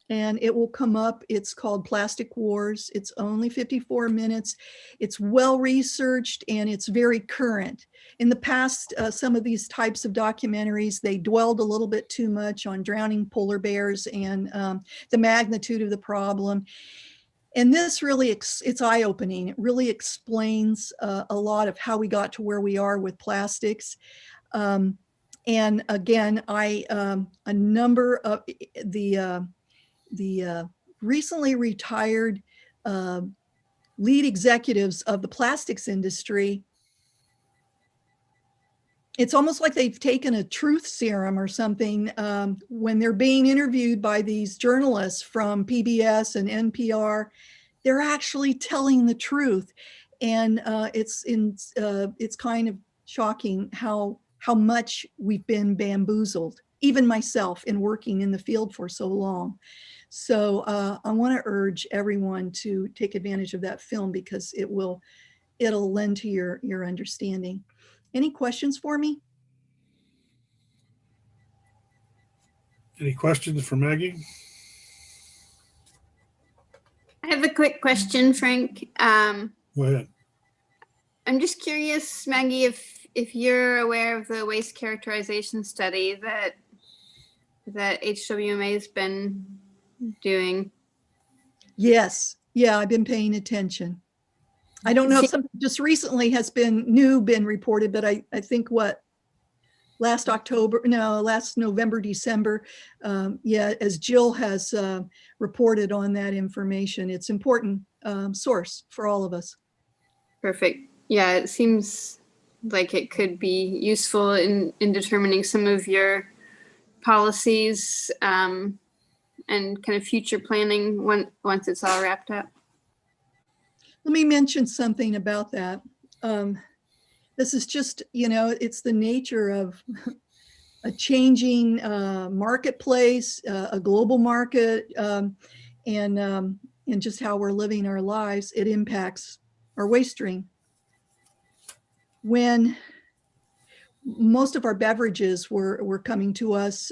and it will come up. It's called Plastic Wars. It's only 54 minutes. It's well researched and it's very current. In the past, some of these types of documentaries, they dwelled a little bit too much on drowning polar bears and the magnitude of the problem. And this really, it's eye-opening. It really explains a lot of how we got to where we are with plastics. And again, a number of the recently retired lead executives of the plastics industry, it's almost like they've taken a truth serum or something when they're being interviewed by these journalists from PBS and NPR. They're actually telling the truth, and it's kind of shocking how much we've been bamboozled. Even myself, in working in the field for so long. So I want to urge everyone to take advantage of that film because it'll lend to your understanding. Any questions for me? Any questions for Maggie? I have a quick question, Frank. Go ahead. I'm just curious, Maggie, if you're aware of the waste characterization study that HWMA has been doing. Yes. Yeah, I've been paying attention. I don't know if something just recently has been reported, but I think last November, December. Yeah, as Jill has reported on that information, it's important source for all of us. Perfect. Yeah, it seems like it could be useful in determining some of your policies and kind of future planning once it's all wrapped up. Let me mention something about that. This is just, it's the nature of a changing marketplace, a global market, and just how we're living our lives. It impacts our waste stream. When most of our beverages were coming to us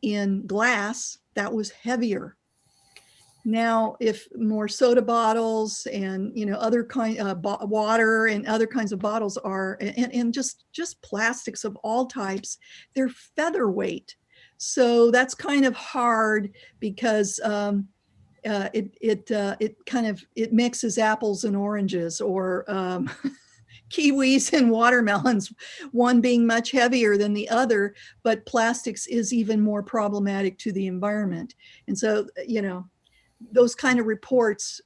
in glass, that was heavier. Now, if more soda bottles and other kind water and other kinds of bottles are, and just plastics of all types, they're featherweight. So that's kind of hard because it mixes apples and oranges, or kiwis and watermelons, one being much heavier than the other, but plastics is even more problematic to the environment. And so, those kind of reports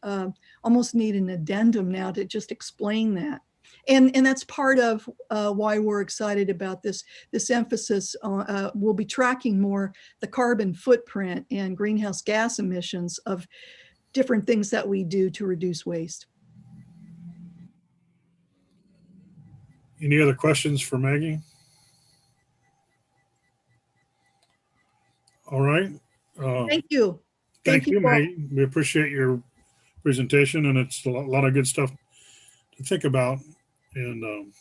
almost need an addendum now to just explain that. And that's part of why we're excited about this emphasis on, we'll be tracking more the carbon footprint and greenhouse gas emissions of different things that we do to reduce waste. Any other questions for Maggie? All right. Thank you. Thank you, all. Maggie. We appreciate your presentation, and it's a lot of good stuff to think about. And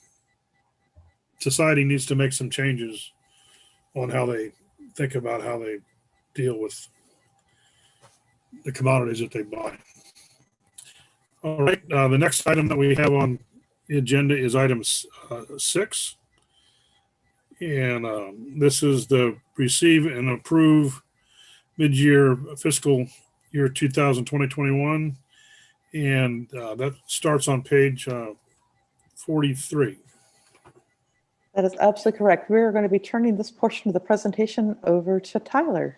society needs to make some changes on how they think about how they deal with the commodities that they buy. All right. The next item that we have on the agenda is item 6. And this is the receive and approve mid-year fiscal year 2020-21. And that starts on page 43. That is absolutely correct. We're going to be turning this portion of the presentation over to Tyler.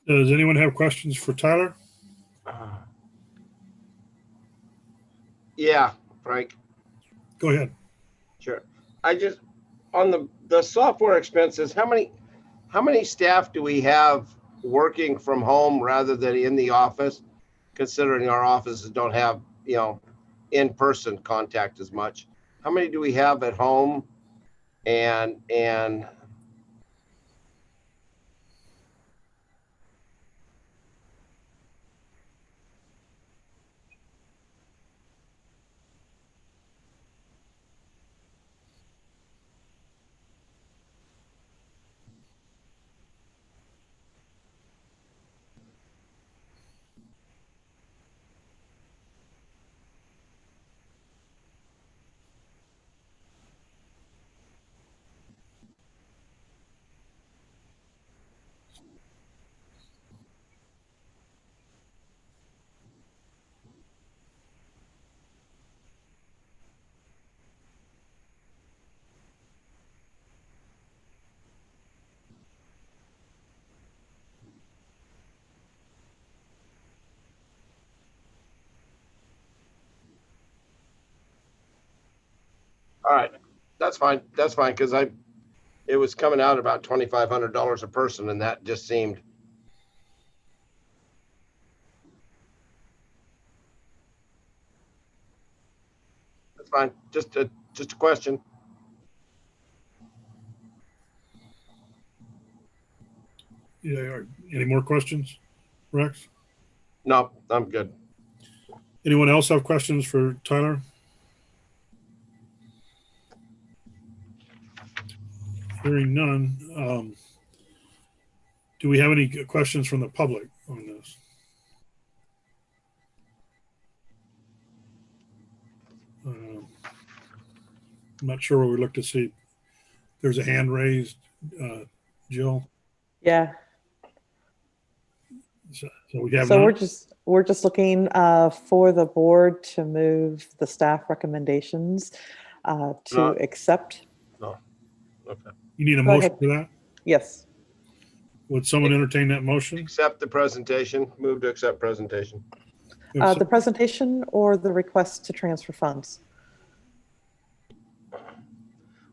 Does anyone have questions for Tyler? Yeah, Frank, Go ahead. sure. I just, on the software expenses, how many staff do we have working from home rather than in the office? Considering our offices don't have, in-person contact as much. How many do we have at home? And all right, that's fine. That's fine because it was coming out about $2,500 a person, and that just seemed. That's fine. Just a question. Yeah. Any more questions, Rex? No, I'm good. Anyone else have questions for Tyler? Hearing none. Do we have any questions from the public on this? I'm not sure where we look to see. There's a hand raised, Jill. Yeah. So we have So none? we're just looking for the board to move the staff recommendations to No. accept. No. Okay. You need a Go motion ahead. for that? Yes. Would someone entertain that motion? Accept the presentation. Move to accept presentation. The presentation or the request to transfer funds.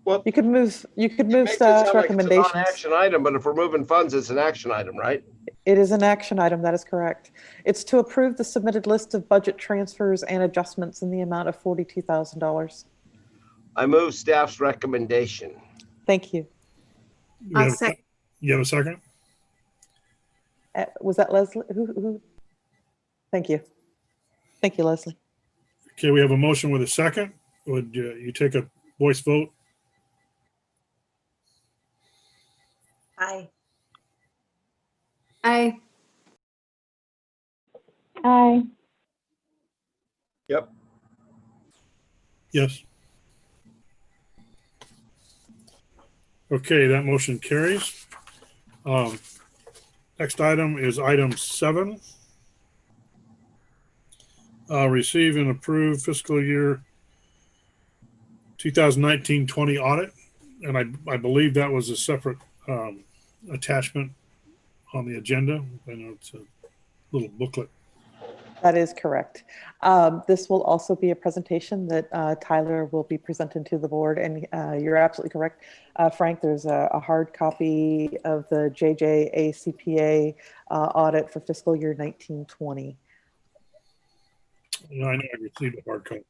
Well, You could move Makes it staff's sound like it's a recommendations. non-action item, but if we're moving funds, it's an action item, right? It is an action item, that is correct. It's to approve the submitted list of budget transfers and adjustments in the amount of $42,000. I move staff's recommendation. Thank you. You have a second? Was that Leslie? Who? Thank you. Thank you, Leslie. Okay, we have a motion with a second. Would you take a voice vote? Aye. Aye. Aye. Yep. Yes. Okay, that motion carries. Next item is item 7. Receive and approve fiscal year 2019-20 audit. And I believe that was a separate attachment on the agenda. I know it's a little booklet. That is correct. This will also be a presentation that Tyler will be presenting to the board. And you're absolutely correct, Frank, there's a hard copy of the JJACPA audit for fiscal year 1920. I know I received a hard copy.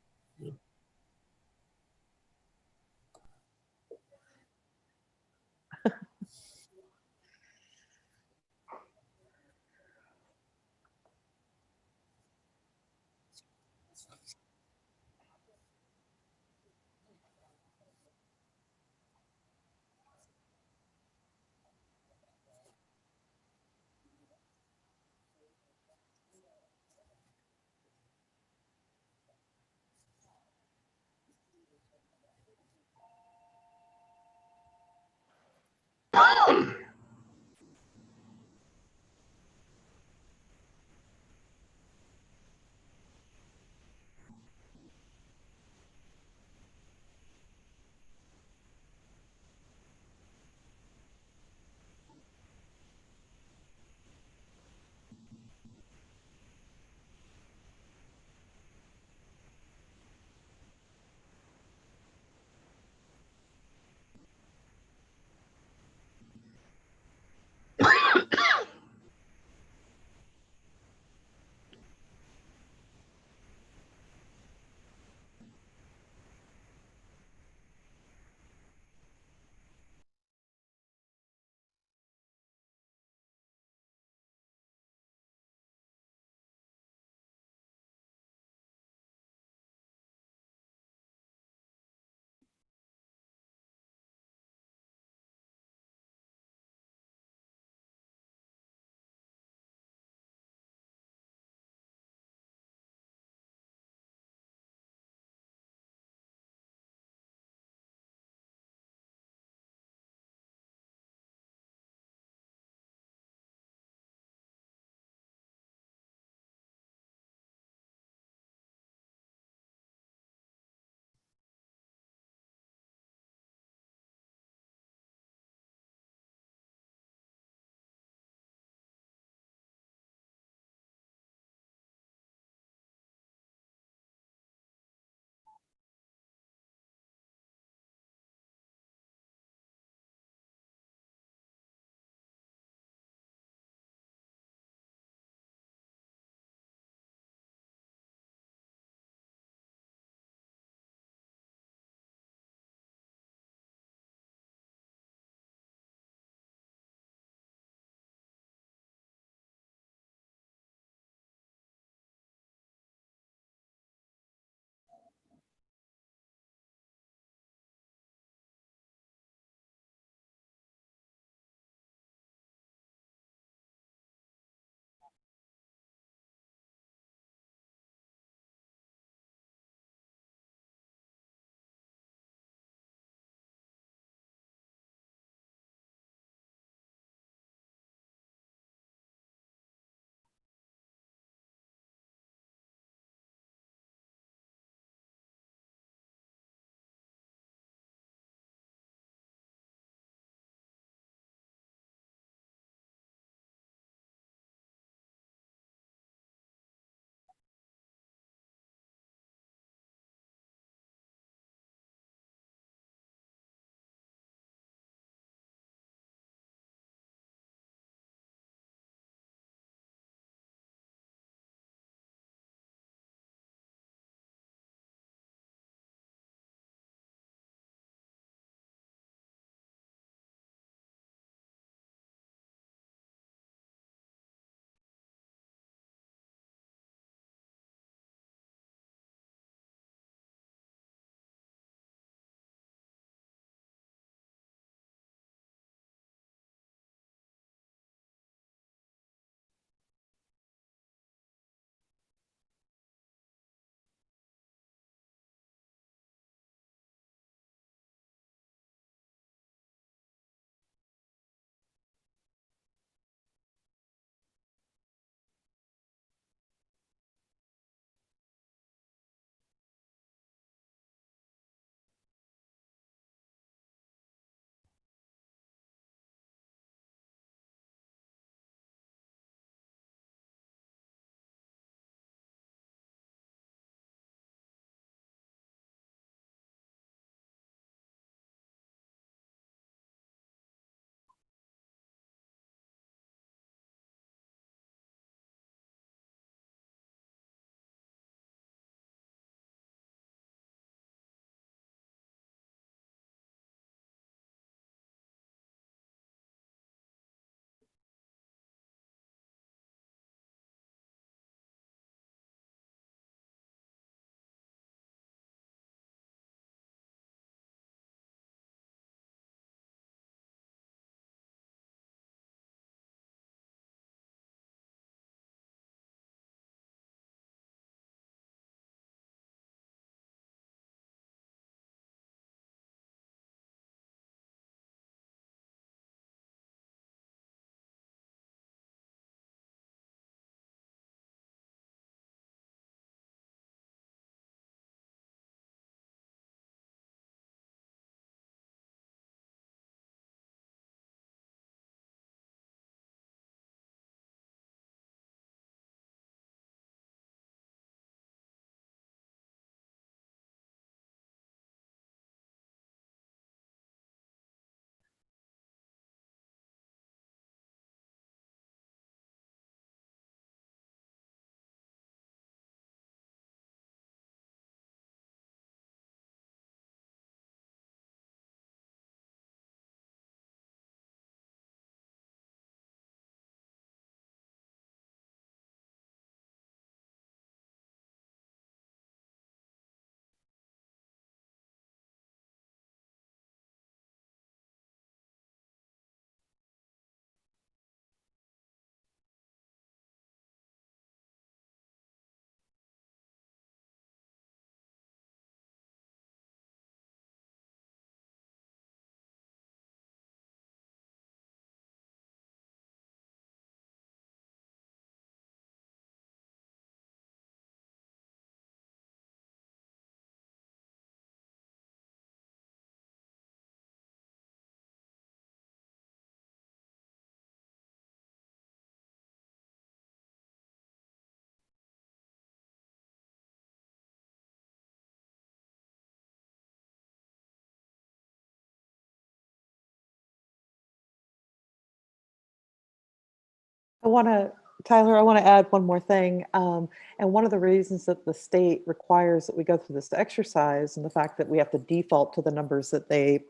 Tyler, I want to add one more thing. And one of the reasons that the state requires that we go through this exercise, and the fact that we have to default to the numbers that they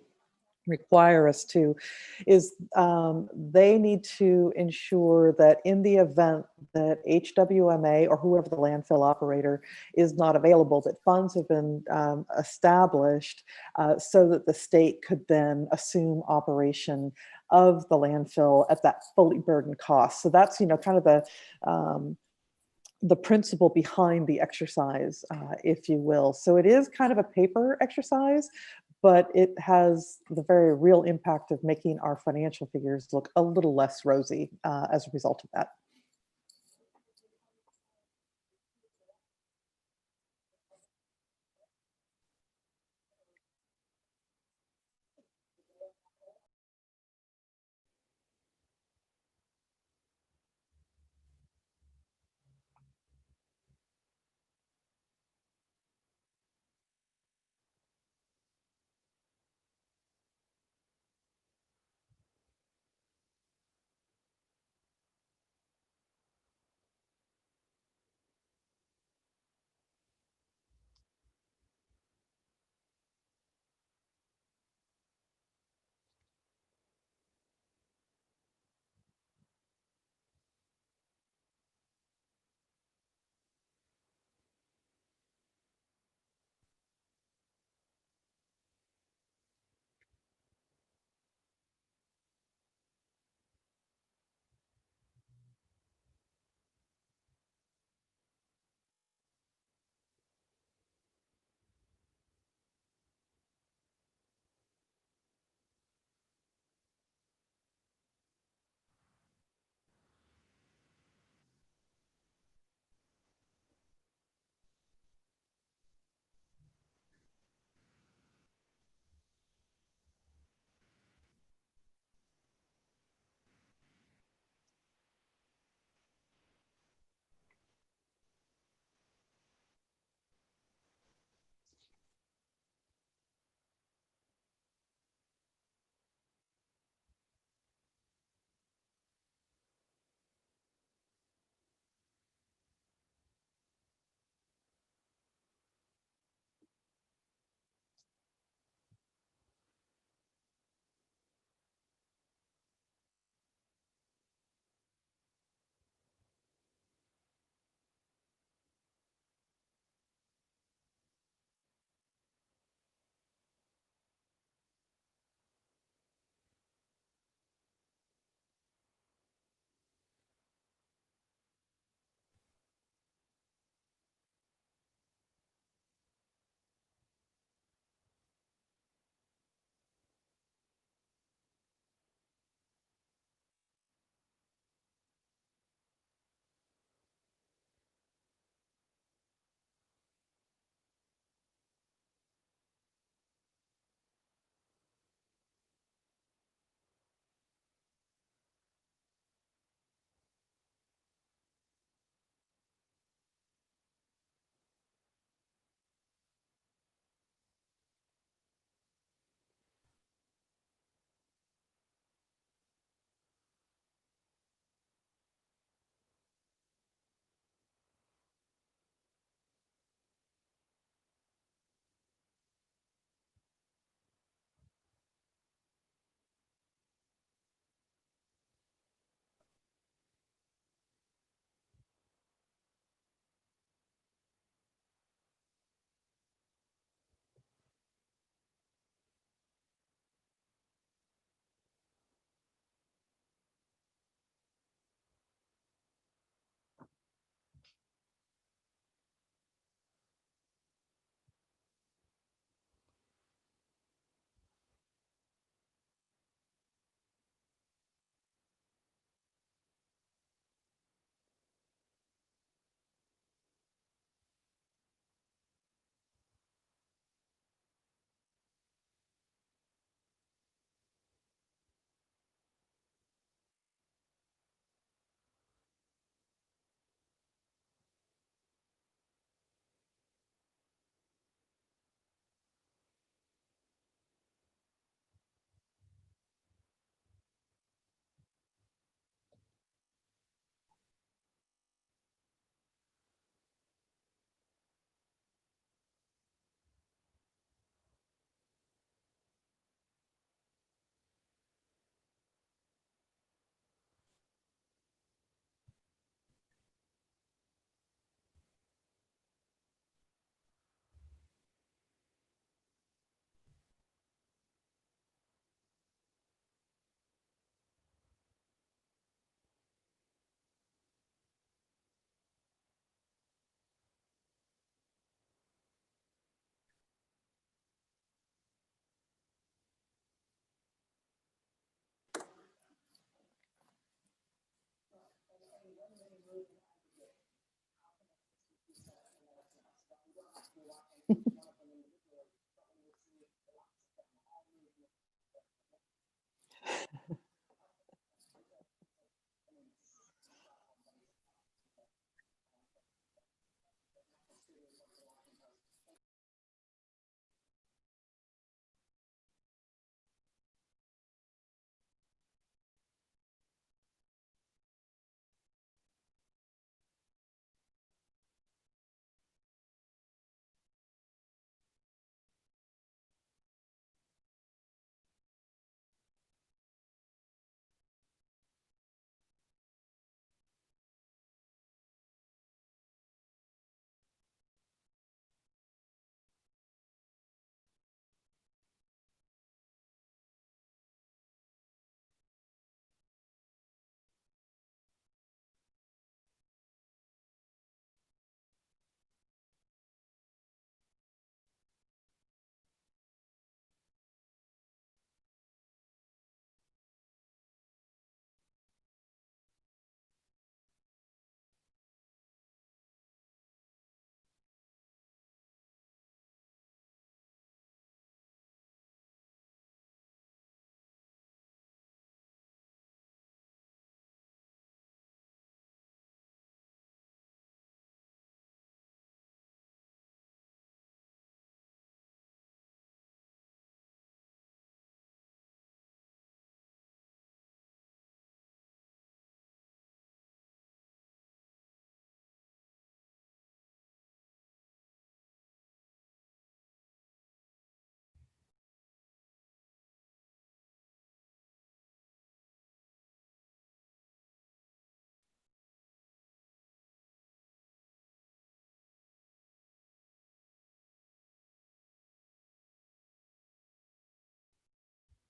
require us to, is they need to ensure that in the event that HWMA or whoever the landfill operator is not available, that funds have been established so that the state could then assume operation of the landfill at that fully burdened cost. So that's, kind of the principle behind the exercise, if you will. So it is kind of a paper exercise, but it has the very real impact of making our financial figures look a little less rosy as a result of that.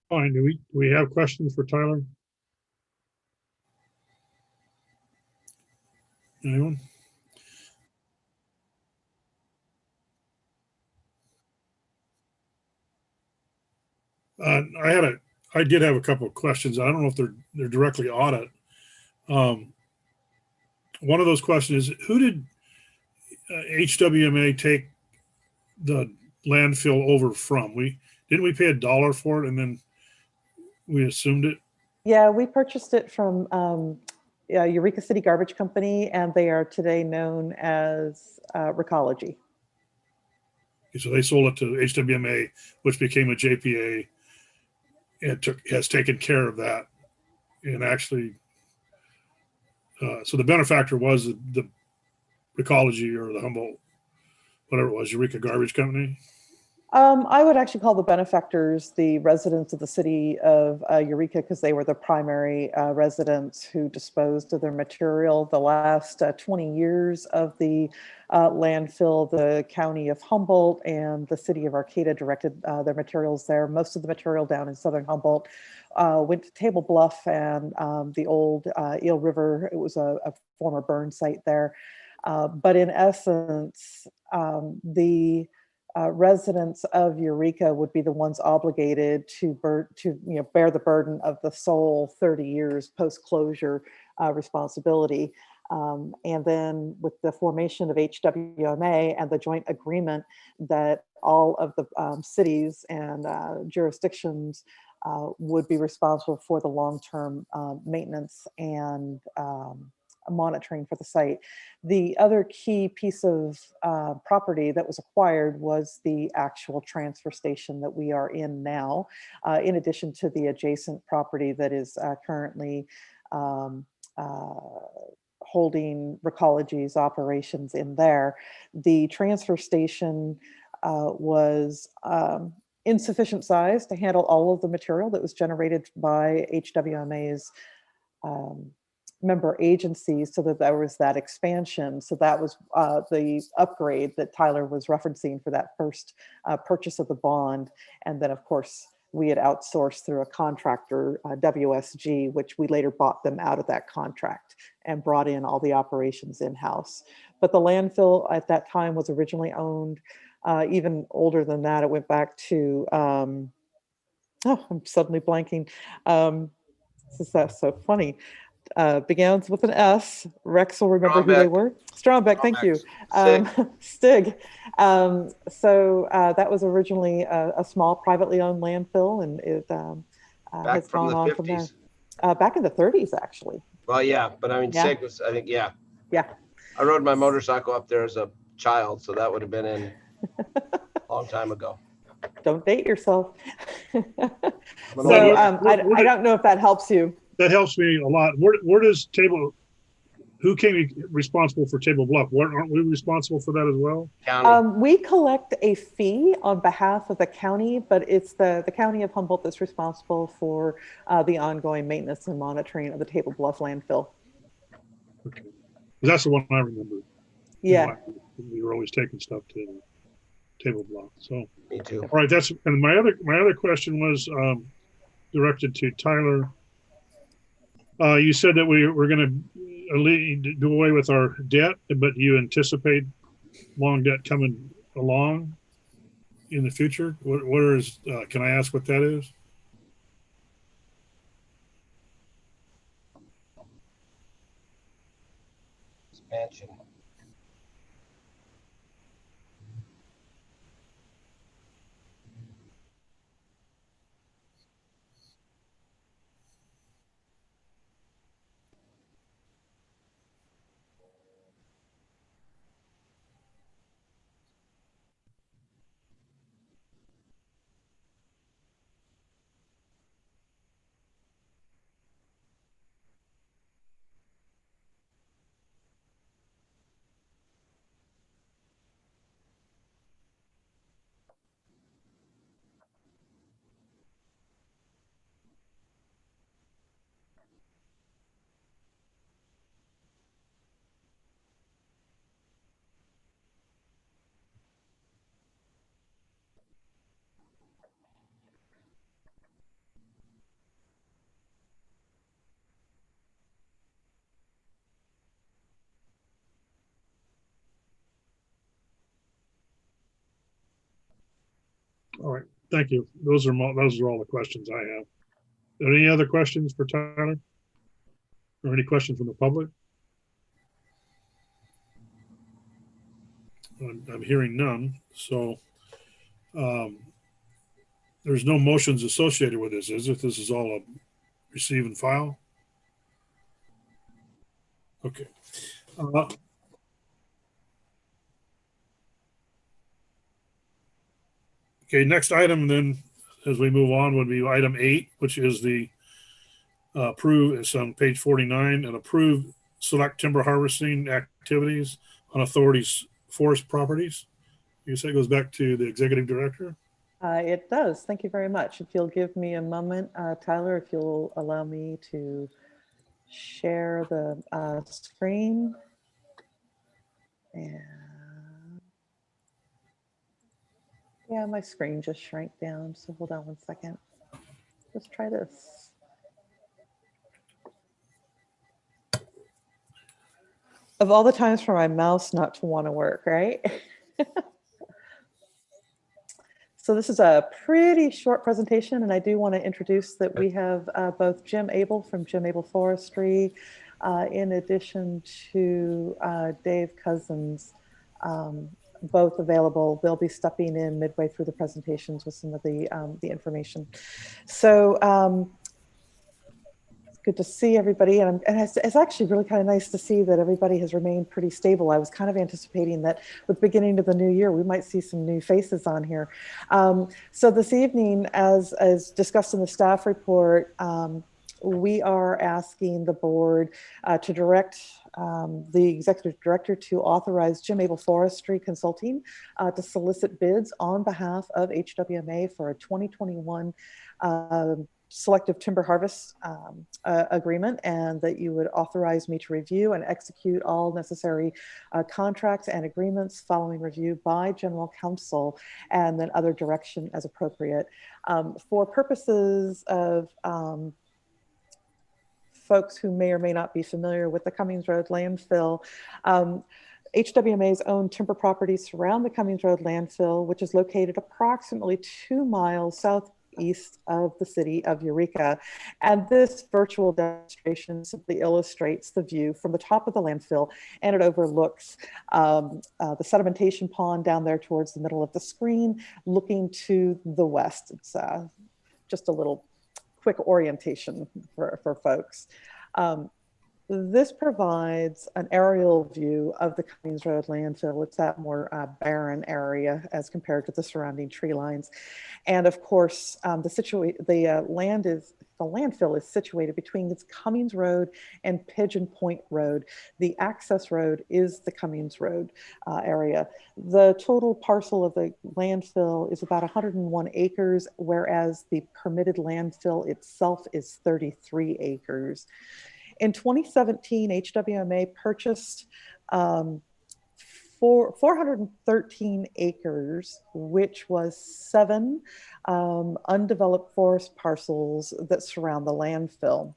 Fine. Do we have questions for Tyler? Anyone? I did have a couple of questions. I don't know if they're directly on it. One of those questions is, who did HWMA take the landfill over from? Didn't we pay $1 for it and then we assumed it? Yeah, we purchased it from Eureka City Garbage Company, and they are today known as Recology. So they sold it to HWMA, which became a JPA, and has taken care of that. And actually, so the benefactor was the Ecology or the Humboldt, whatever it was, Eureka Garbage Company. I would actually call the benefactors the residents of the city of Eureka, because they were the primary residents who disposed of their material. The last 20 years of the landfill, the county of Humboldt and the city of Arcata directed their materials there. Most of the material down in southern Humboldt went to Table Bluff and the old Eel River. It was a former burn site there. But in essence, the residents of Eureka would be the ones obligated to bear the burden of the sole 30 years post-closure responsibility. And then with the formation of HWMA and the joint agreement that all of the cities and jurisdictions would be responsible for the long-term maintenance and monitoring for the site. The other key piece of property that was acquired was the actual transfer station that we are in now, in addition to the adjacent property that is currently holding Recology's operations in there. The transfer station was insufficient size to handle all of the material that was generated by HWMA's member agencies, so that there was that expansion. So that was the upgrade that Tyler was referencing for that first purchase of the bond. And then of course, we had outsourced through a contractor, WSG, which we later bought them out of that contract and brought in all the operations in-house. But the landfill at that time was originally owned, even older than that. It went back to, oh, I'm suddenly blanking. That's so funny. begins with an S. Rex will remember who they Strombeck. were. Strombeck, thank you. Strombeck. Stig. That was originally a small privately owned landfill, and it Back has from gone the on from there. 50s. Back in the 30s, actually. Well, yeah, but I mean, Yeah. SIG was, I think, yeah. Yeah. I rode my motorcycle up there as a child, so that would have been in a long time ago. Don't date yourself. I'm an So old man. I don't know if that helps you. That helps me a lot. Where does who came responsible for Table Bluff? Aren't we responsible for that as well? County. We collect a fee on behalf of the county, but it's the county of Humboldt that's responsible for the ongoing maintenance and monitoring of the Table Bluff landfill. Okay. That's the one I remember. Yeah. We were always taking stuff to Table Bluff. So, Me too. all right. And my other question was directed to Tyler. You said that we're going to do away with our debt, but you anticipate long debt coming along in the future. What is? Can I ask what that is? Expansion. All right. Thank you. Those are all the questions I have. Are there any other questions for Tyler? Or any questions from the public? I'm hearing none. So there's no motions associated with this, is it? This is all a receive and file? Okay. Okay, next item then, as we move on, would be item 8, which is the approve, it's on page 49, and approve select timber harvesting activities on authorities' forest properties. You say it goes back to the executive director? It does. Thank you very much. If you'll give me a moment, Tyler, if you'll allow me to share the screen. And yeah, my screen just shrank down. So hold on one second. Let's try this. Of all the times for my mouse not to want to work, right? So this is a pretty short presentation, and I do want to introduce that we have both Jim Abel from Jim Abel Forestry, in addition to Dave Cousins, both available. They'll be stepping in midway through the presentations with some of the information. So good to see everybody, and it's actually really kind of nice to see that everybody has remained pretty stable. I was kind of anticipating that with the beginning of the new year, we might see some new faces on here. So this evening, as discussed in the staff report, we are asking the board to direct the executive director to authorize Jim Abel Forestry Consulting to solicit bids on behalf of HWMA for a 2021 selective timber harvest agreement, and that you would authorize me to review and execute all necessary contracts and agreements following review by general counsel, and then other direction as appropriate. For purposes of folks who may or may not be familiar with the Cummings Road landfill, HWMA's own timber properties surround the Cummings Road landfill, which is located approximately 2 miles southeast east of the city of Eureka. And this virtual demonstration simply illustrates the view from the top of the landfill, and it overlooks the sedimentation pond down there towards the middle of the screen, looking to the west. It's just a little quick orientation for folks. This provides an aerial view of the Cummings Road landfill. It's that more barren area as compared to the surrounding tree lines. And of course, the landfill is situated between its Cummings Road and Pigeon Point Road. The access road is the Cummings Road area. The total parcel of the landfill is about 101 acres, whereas the permitted landfill itself is 33 acres. In 2017, HWMA purchased 413 acres, which was 7 undeveloped forest parcels that surround the landfill.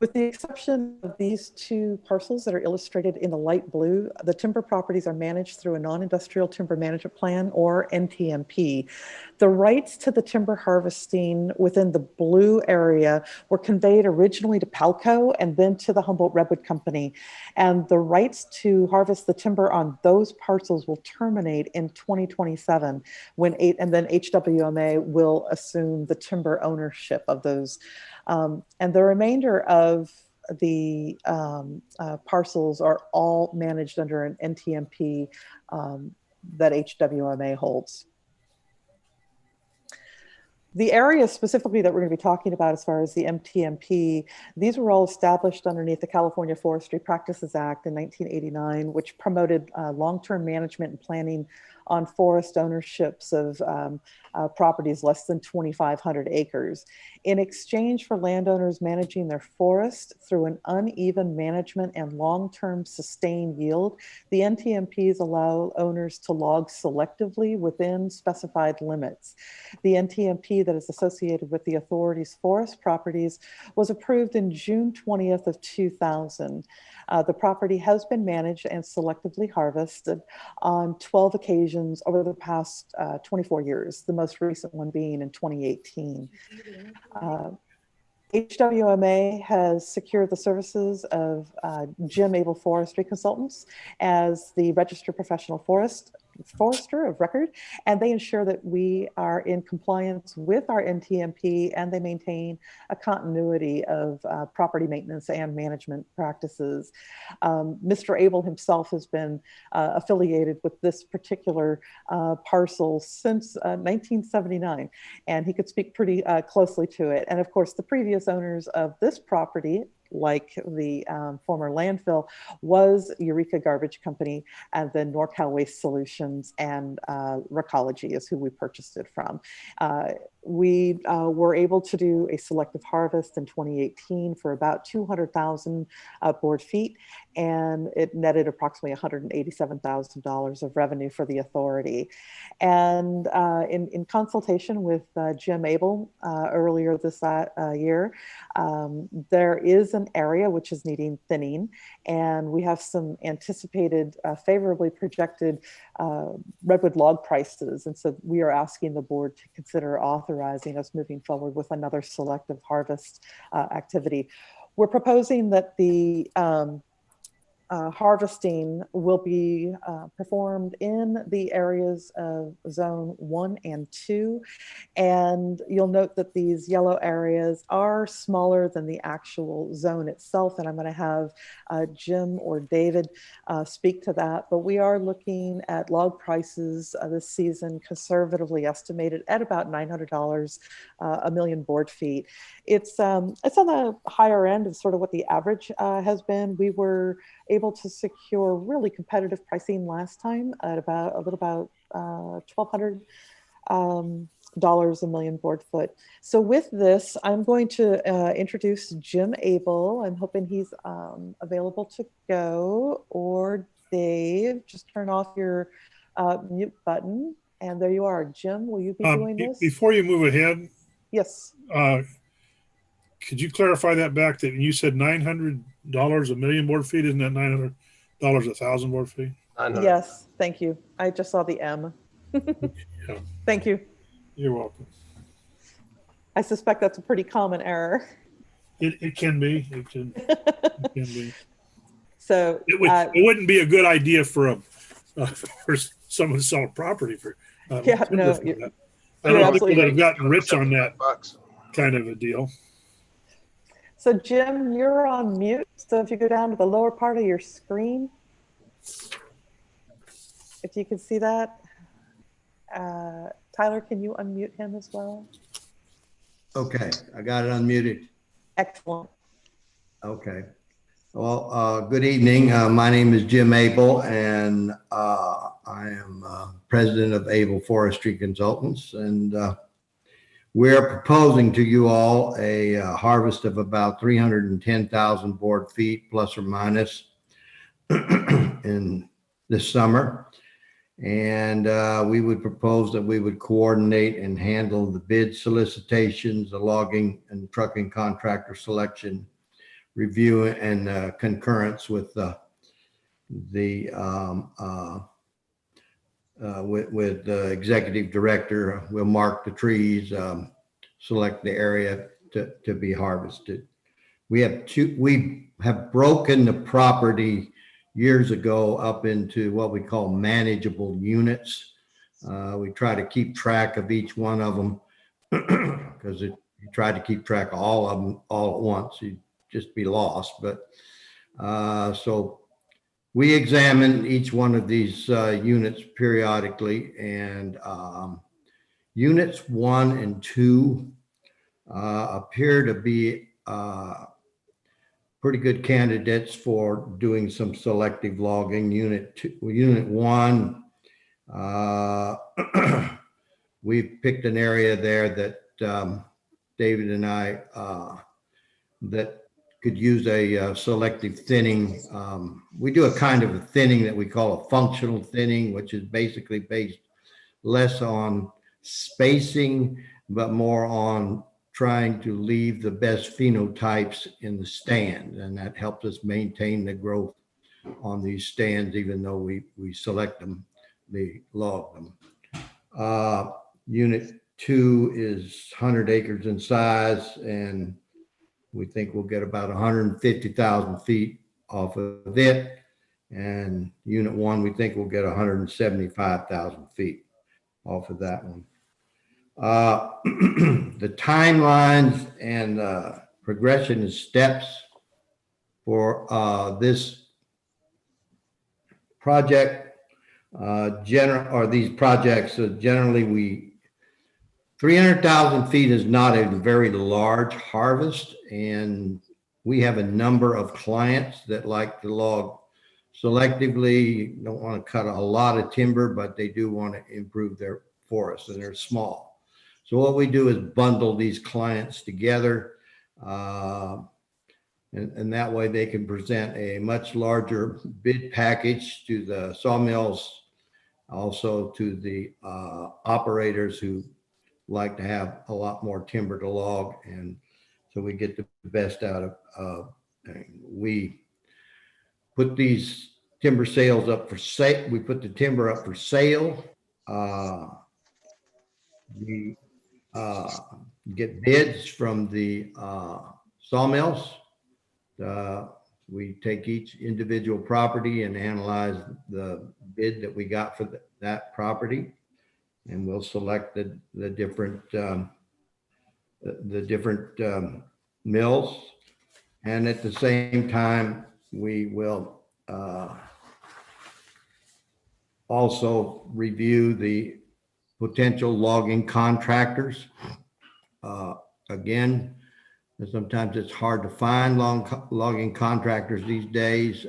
With the exception of these 2 parcels that are illustrated in the light blue, the timber properties are managed through a non-industrial timber management plan, or NTMP. The rights to the timber harvesting within the blue area were conveyed originally to Palco and then to the Humboldt Redwood Company. And the rights to harvest the timber on those parcels will terminate in 2027, and then HWMA will assume the timber ownership of those. And the remainder of the parcels are all managed under an NTMP that HWMA holds. The areas specifically that we're going to be talking about as far as the MTMP, these were all established underneath the California Forestry Practices Act in 1989, which promoted long-term management and planning on forest ownerships of properties less than 2,500 acres. In exchange for landowners managing their forest through an uneven management and long-term sustained yield, the NTMPs allow owners to log selectively within specified limits. The NTMP that is associated with the authority's forest properties was approved in June 20th of 2000. The property has been managed and selectively harvested on 12 occasions over the past 24 years, the most recent one being in 2018. HWMA has secured the services of Jim Abel Forestry Consultants as the registered professional forester of record, and they ensure that we are in compliance with our NTMP, and they maintain a continuity of property maintenance and management practices. Mr. Abel himself has been affiliated with this particular parcel since 1979, and he could speak pretty closely to it. And of course, the previous owners of this property, like the former landfill, was Eureka Garbage Company, and then NorCal Waste Solutions and Recology is who we purchased it from. We were able to do a selective harvest in 2018 for about 200,000 board feet, and it netted approximately $187,000 of revenue for the authority. And in consultation with Jim Abel earlier this year, there is an area which is needing thinning, and we have some anticipated favorably projected redwood log prices. And so we are asking the board to consider authorizing us moving forward with another selective harvest activity. We're proposing that the harvesting will be performed in the areas of zone 1 and 2. And you'll note that these yellow areas are smaller than the actual zone itself. And I'm going to have Jim or David speak to that. But we are looking at log prices this season conservatively estimated at about $900 a million board feet. It's on the higher end of sort of what the average has been. We were able to secure really competitive pricing last time at about $1,200 a million board foot. So with this, I'm going to introduce Jim Abel. I'm hoping he's available to go, or Dave, just turn off your mute button. And there you are. Jim, will you be doing this? Before you move ahead, yes. Could you clarify that back, that you said $900 a million board feet? Isn't that $900 a thousand board feet? Yes, thank you. I just saw the M. Yeah. Thank you. You're welcome. I suspect that's a pretty common error. It can be. It can be. So, It wouldn't be a good idea for for someone to sell a property for. yeah, timber no, for you're, that. I you're know absolutely people that have right. gotten rich on that $75. kind of a deal. So Jim, you're on mute. So if you go down to the lower part of your screen, if you can see that. Tyler, can you unmute him as well? Okay, I got it unmuted. Excellent. Okay. Well, good evening. My name is Jim Abel, and I am president of Abel Forestry Consultants. And we're proposing to you all a harvest of about 310,000 board feet, plus or minus, in this summer. And we would propose that we would coordinate and handle the bid solicitations, the logging and trucking contractor selection, review, and concurrence with the executive director. We'll mark the trees, select the area to be harvested. We have broken the property years ago up into what we call manageable units. We try to keep track of each one of them because if you try to keep track of all of them all at once, you'd just be lost. But so we examine each one of these units periodically, and units 1 and 2 appear to be pretty good candidates for doing some selective logging. Unit 1, we've picked an area there that David and I that could use a selective thinning. We do a kind of a thinning that we call a functional thinning, which is basically based less on spacing, but more on trying to leave the best phenotypes in the stand. And that helps us maintain the growth on these stands, even though we select them, we log them. Unit 2 is 100 acres in size, and we think we'll get about 150,000 feet off of it. And unit 1, we think we'll get 175,000 feet off of that one. The timelines and progression and steps for this project, these projects, generally 300,000 feet is not a very large harvest, and we have a number of clients that like to log selectively, don't want to cut a lot of timber, but they do want to improve their forests, and they're small. So what we do is bundle these clients together, and that way they can present a much larger bid package to the sawmills, also to the operators who like to have a lot more timber to log. And so we get the best out of, we put these timber sales up for sale. We put the timber up for sale. We get bids from the sawmills. We take each individual property and analyze the bid that we got for that property, and we'll select the different mills. And at the same time, we will also review the potential logging contractors. Again, sometimes it's hard to find logging contractors these days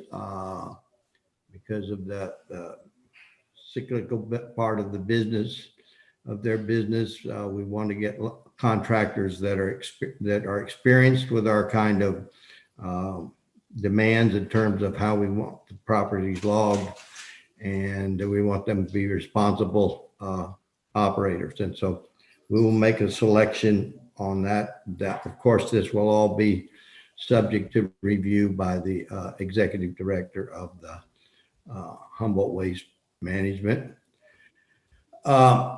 because of the cyclical part of the business, of their business. We want to get contractors that are experienced with our kind of demands in terms of how we want the properties logged, and we want them to be responsible operators. And so we will make a selection on that. Of course, this will all be subject to review by the executive director of the Humboldt Waste Management. Uh,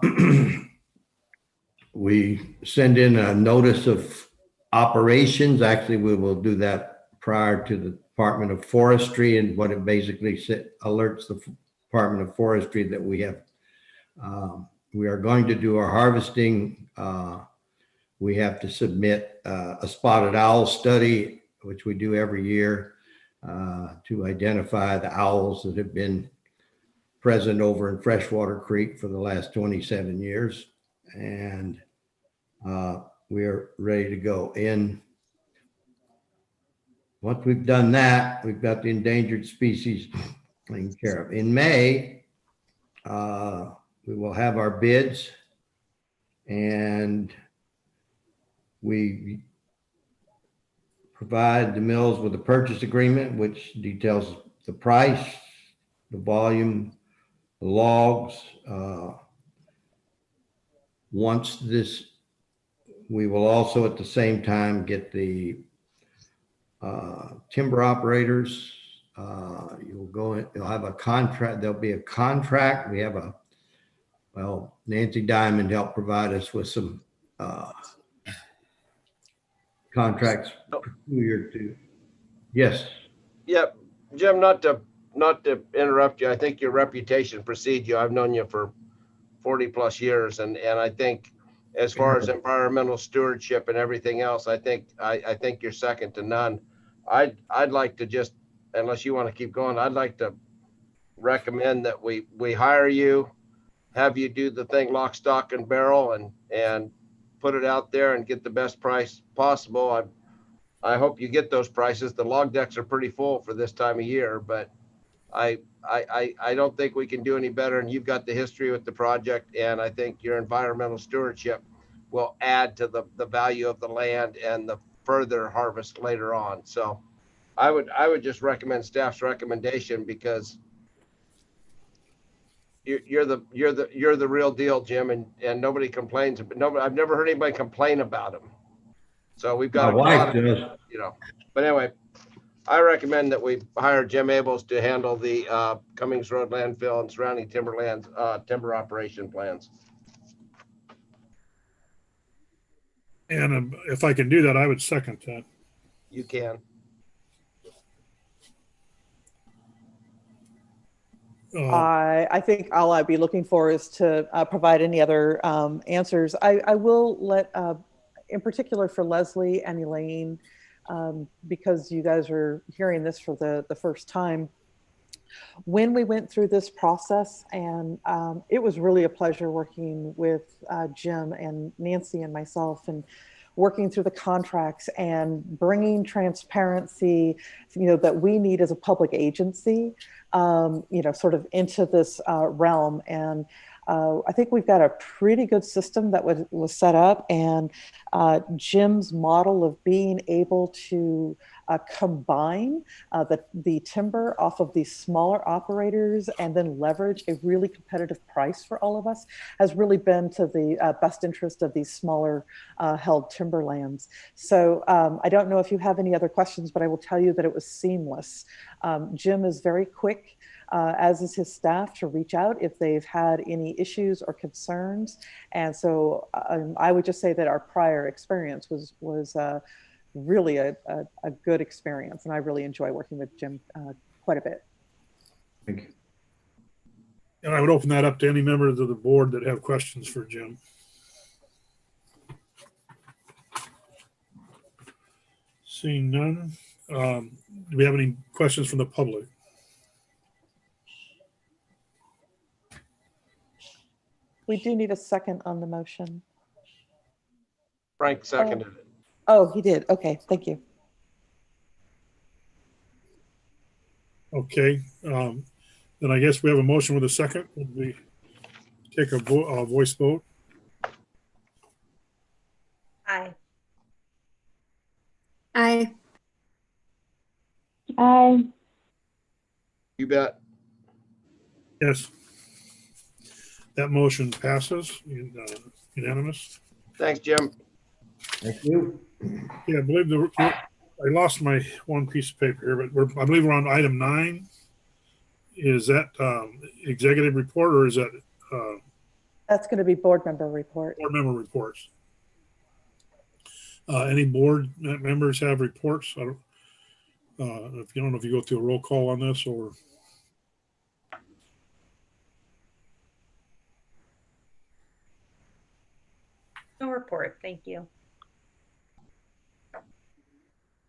we send in a notice of operations. Actually, we will do that prior to the Department of Forestry, and what it basically alerts the Department of Forestry that we have, we are going to do our harvesting. We have to submit a spotted owl study, which we do every year, to identify the owls that have been present over in Freshwater Creek for the last 27 years. And we are ready to go in. Once we've done that, we've got the endangered species taken care of. In May, we will have our bids, and we provide the mills with a purchase agreement, which details the price, the volume, the logs. Once this, we will also at the same time get the timber operators. You'll go in, you'll have a contract. There'll be a contract. We have well, Nancy Diamond helped provide us with some contracts peculiar to. Yes. Yep. Jim, not to interrupt you. I think your reputation precedes you. I've known you for 40 plus years. And I think as far as environmental stewardship and everything else, I think you're second to none. I'd like to just, unless you want to keep going, I'd like to recommend that we hire you, have you do the thing lock, stock, and barrel, and put it out there and get the best price possible. I hope you get those prices. The log decks are pretty full for this time of year, but I don't think we can do any better. And you've got the history with the project, and I think your environmental stewardship will add to the value of the land and the further harvest later on. So I would just recommend staff's recommendation, because you're the real deal, Jim, and nobody complains. I've never heard anybody complain about him. So we've got My wife does. But anyway, I recommend that we hire Jim Abels to handle the Cummings Road landfill and surrounding timberlands, timber operation plans. And if I can do that, I would second that. You can. I think all I'd be looking for is to provide any other answers. I will let, in particular for Leslie and Elaine, because you guys are hearing this for the first time. When we went through this process, and it was really a pleasure working with Jim and Nancy and myself, and working through the contracts and bringing transparency, that we need as a public agency, sort of into this realm. And I think we've got a pretty good system that was set up, and Jim's model of being able to combine the timber off of these smaller operators and then leverage a really competitive price for all of us has really been to the best interest of these smaller held timberlands. So I don't know if you have any other questions, but I will tell you that it was seamless. Jim is very quick, as is his staff, to reach out if they've had any issues or concerns. And so I would just say that our prior experience was really a good experience. And I really enjoy working with Jim quite a bit. Thank you. And I would open that up to any members of the board that have questions for Jim. Seeing none, do we have any questions from the public? We do need a second on the motion. Frank seconded it. Oh, he did. Okay, thank you. Okay, then I guess we have a motion with a second. Would we take a voice vote? Aye. Aye. Aye. You bet. Yes. That motion passes, unanimous. Thanks, Jim. Thank you. Yeah, I believe I lost my one piece of paper here, but I believe we're on item 9. Is that executive report, or is that That's going to be board member report. Board member reports. Any board members have reports? I don't, if you don't know if you go through a roll call on this or. No report, thank you. I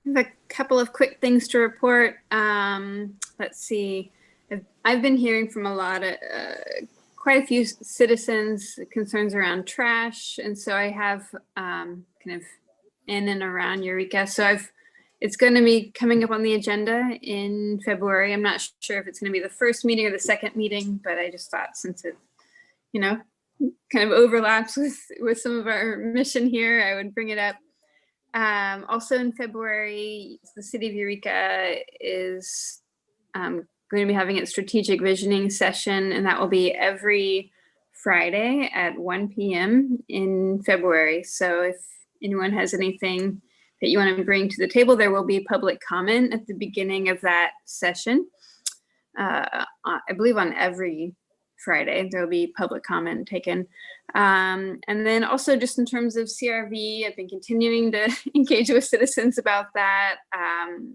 have a couple of quick things to report. Let's see. I've been hearing from a lot of quite a few citizens concerns around trash, and so I have kind of in and around Eureka. So it's going to be coming up on the agenda in February. I'm not sure if it's going to be the first meeting or the second meeting, but I just thought since it, kind of overlaps with some of our mission here, I would bring it up. Also in February, the city of Eureka is going to be having its strategic visioning session, and that will be every Friday at 1 p.m. in February. So if anyone has anything that you want to bring to the table, there will be public comment at the beginning of that session. I believe on every Friday, there will be public comment taken. And then also just in terms of CRV, I've been continuing to engage with citizens about that.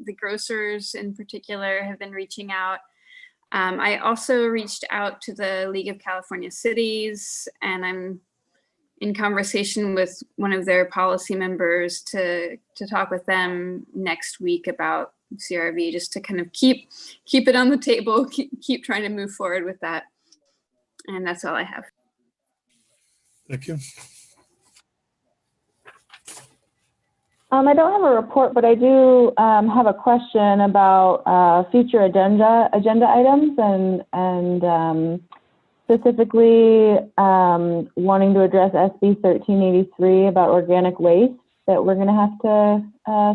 The grocers in particular have been reaching out. I also reached out to the League of California Cities, and I'm in conversation with one of their policy members to talk with them next week about CRV, just to kind of keep it on the table, keep trying to move forward with that. And that's all I have. Thank you. I don't have a report, but I do have a question about future agenda items and specifically wanting to address SB 1383 about organic waste that we're going to have to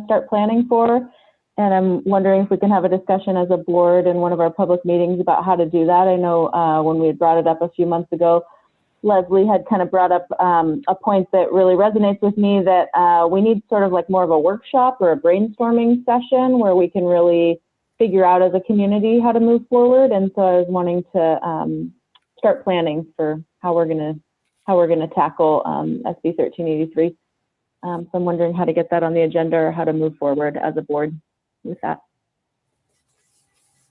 start planning for. And I'm wondering if we can have a discussion as a board in one of our public meetings about how to do that. I know when we had brought it up a few months ago, Leslie had kind of brought up a point that really resonates with me, that we need sort of like more of a workshop or a brainstorming session where we can really figure out as a community how to move forward. And so I was wanting to start planning for how we're gonna tackle SB 1383. So I'm wondering how to get that on the agenda or how to move forward as a board with that.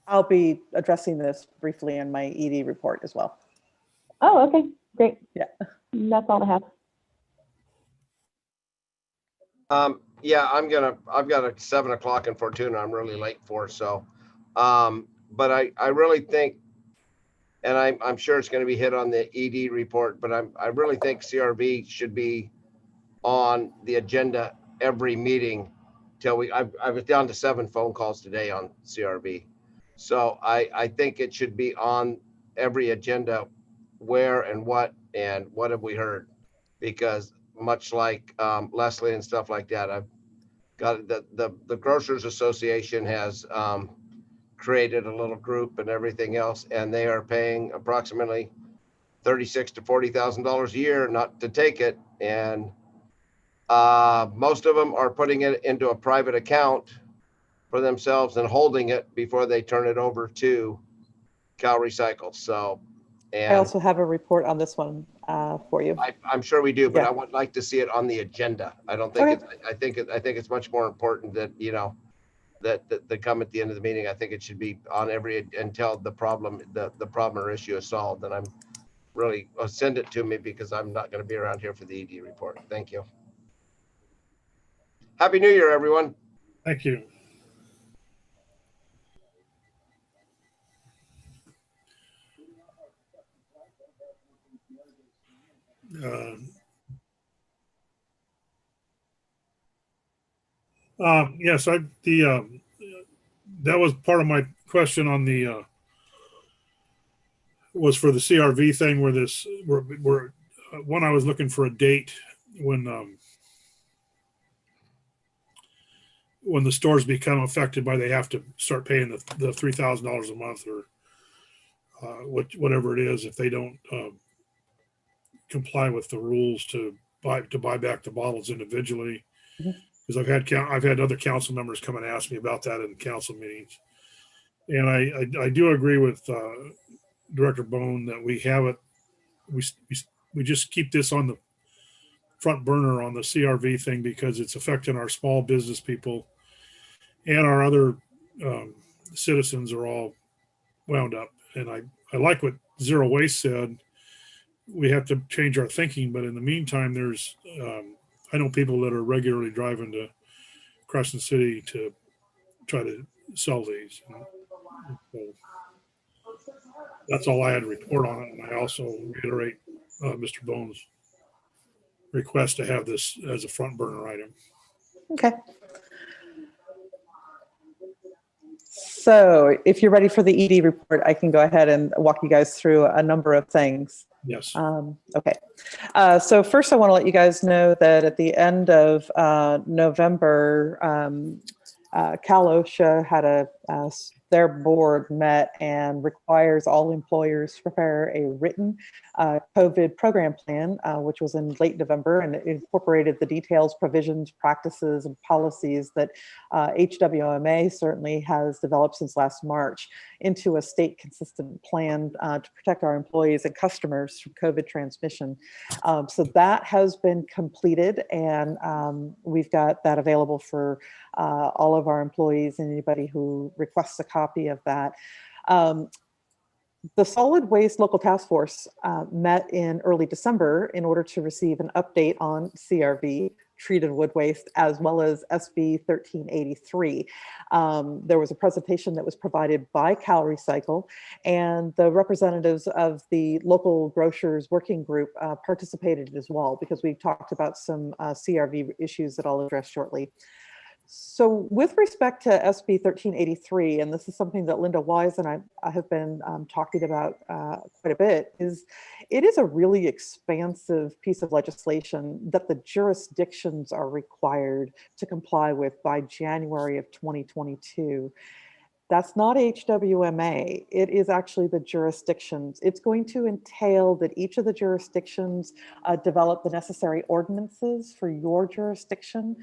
I'll be addressing this briefly in my ED report as well. Oh, okay, great. Yeah. That's all I have. Yeah, I've got a 7 o'clock in Fortuna I'm really late for. So, but I really think, and I'm sure it's going to be hit on the ED report, but I really think CRV should be on the agenda every meeting till I was down to 7 phone calls today on CRV. So I think it should be on every agenda, where and what have we heard? Because much like Leslie and stuff like that, I've got the Grocers Association has created a little group and everything else, and they are paying approximately $36,000 to $40,000 a year not to take it, and most of them are putting it into a private account for themselves and holding it before they turn it over to Cal Recycle. So, and I also have a report on this one for you. I'm sure we do, but Yeah. I would like to see it on the agenda. I don't think Okay. I think it's much more important that, that they come at the end of the meeting. I think it should be on every, until the problem or issue is solved. And I'm really, send it to me because I'm not going to be around here for the ED report. Thank you. Happy New Year, everyone. Thank you. Yes, that was part of my question on the was for the CRV thing, where one, I was looking for a date when the stores become affected by, they have to start paying the $3,000 a month or whatever it is if they don't comply with the rules to buy back the bottles individually. Because I've had other council members come and ask me about that in council meetings, and I do agree with Director Bone that we have it. We we just keep this on the front burner on the CRV thing because it's affecting our small business people, and our other citizens are all wound up. And I like what Zero Waste said. We have to change our thinking, but in the meantime, there's I know people that are regularly driving to Crescent City to try to sell these. And so that's all I had to report on it. And I also reiterate Mr. Bones' request to have this as a front burner item. Okay. So if you're ready for the ED report, I can go ahead and walk you guys through a number of things. Yes. Okay. So first I want to let you guys know that at the end of November, Cal OSHA had their board met and requires all employers to prepare a written COVID program plan, which was in late November, and it incorporated the details, provisions, practices, and policies that HWMA certainly has developed since last March into a state consistent plan to protect our employees and customers from COVID transmission. So that has been completed, and we've got that available for all of our employees and anybody who requests a copy of that. The Solid Waste Local Task Force met in early December in order to receive an update on CRV, treated wood waste, as well as SB 1383. There was a presentation that was provided by Cal Recycle, and the representatives of the local grocers working group participated as well, because we talked about some CRV issues that I'll address shortly. So with respect to SB 1383, and this is something that Linda Wise and I have been talking about quite a bit, it is a really expansive piece of legislation that the jurisdictions are required to comply with by January of 2022. That's not HWMA. It is actually the jurisdictions. It's going to entail that each of the jurisdictions develop the necessary ordinances for your jurisdiction,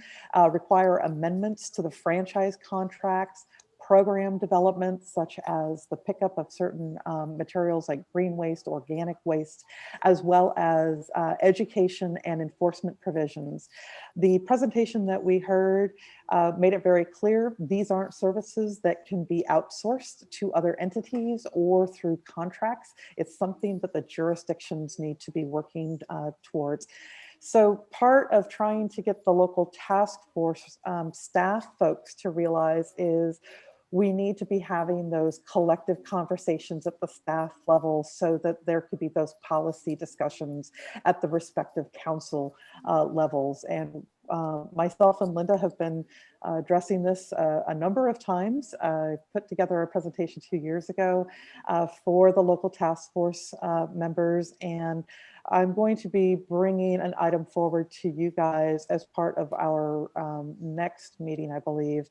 require amendments to the franchise contracts, program development, such as the pickup of certain materials like green waste, organic waste, as well as education and enforcement provisions. The presentation that we heard made it very clear these aren't services that can be outsourced to other entities or through contracts. It's something that the jurisdictions need to be working towards. So part of trying to get the local task force staff folks to realize is we need to be having those collective conversations at the staff level so that there could be those policy discussions at the respective council levels. And myself and Linda have been addressing this a number of times. I put together a presentation 2 years ago for the local task force members, and I'm going to be bringing an item forward to you guys as part of our next meeting, I believe.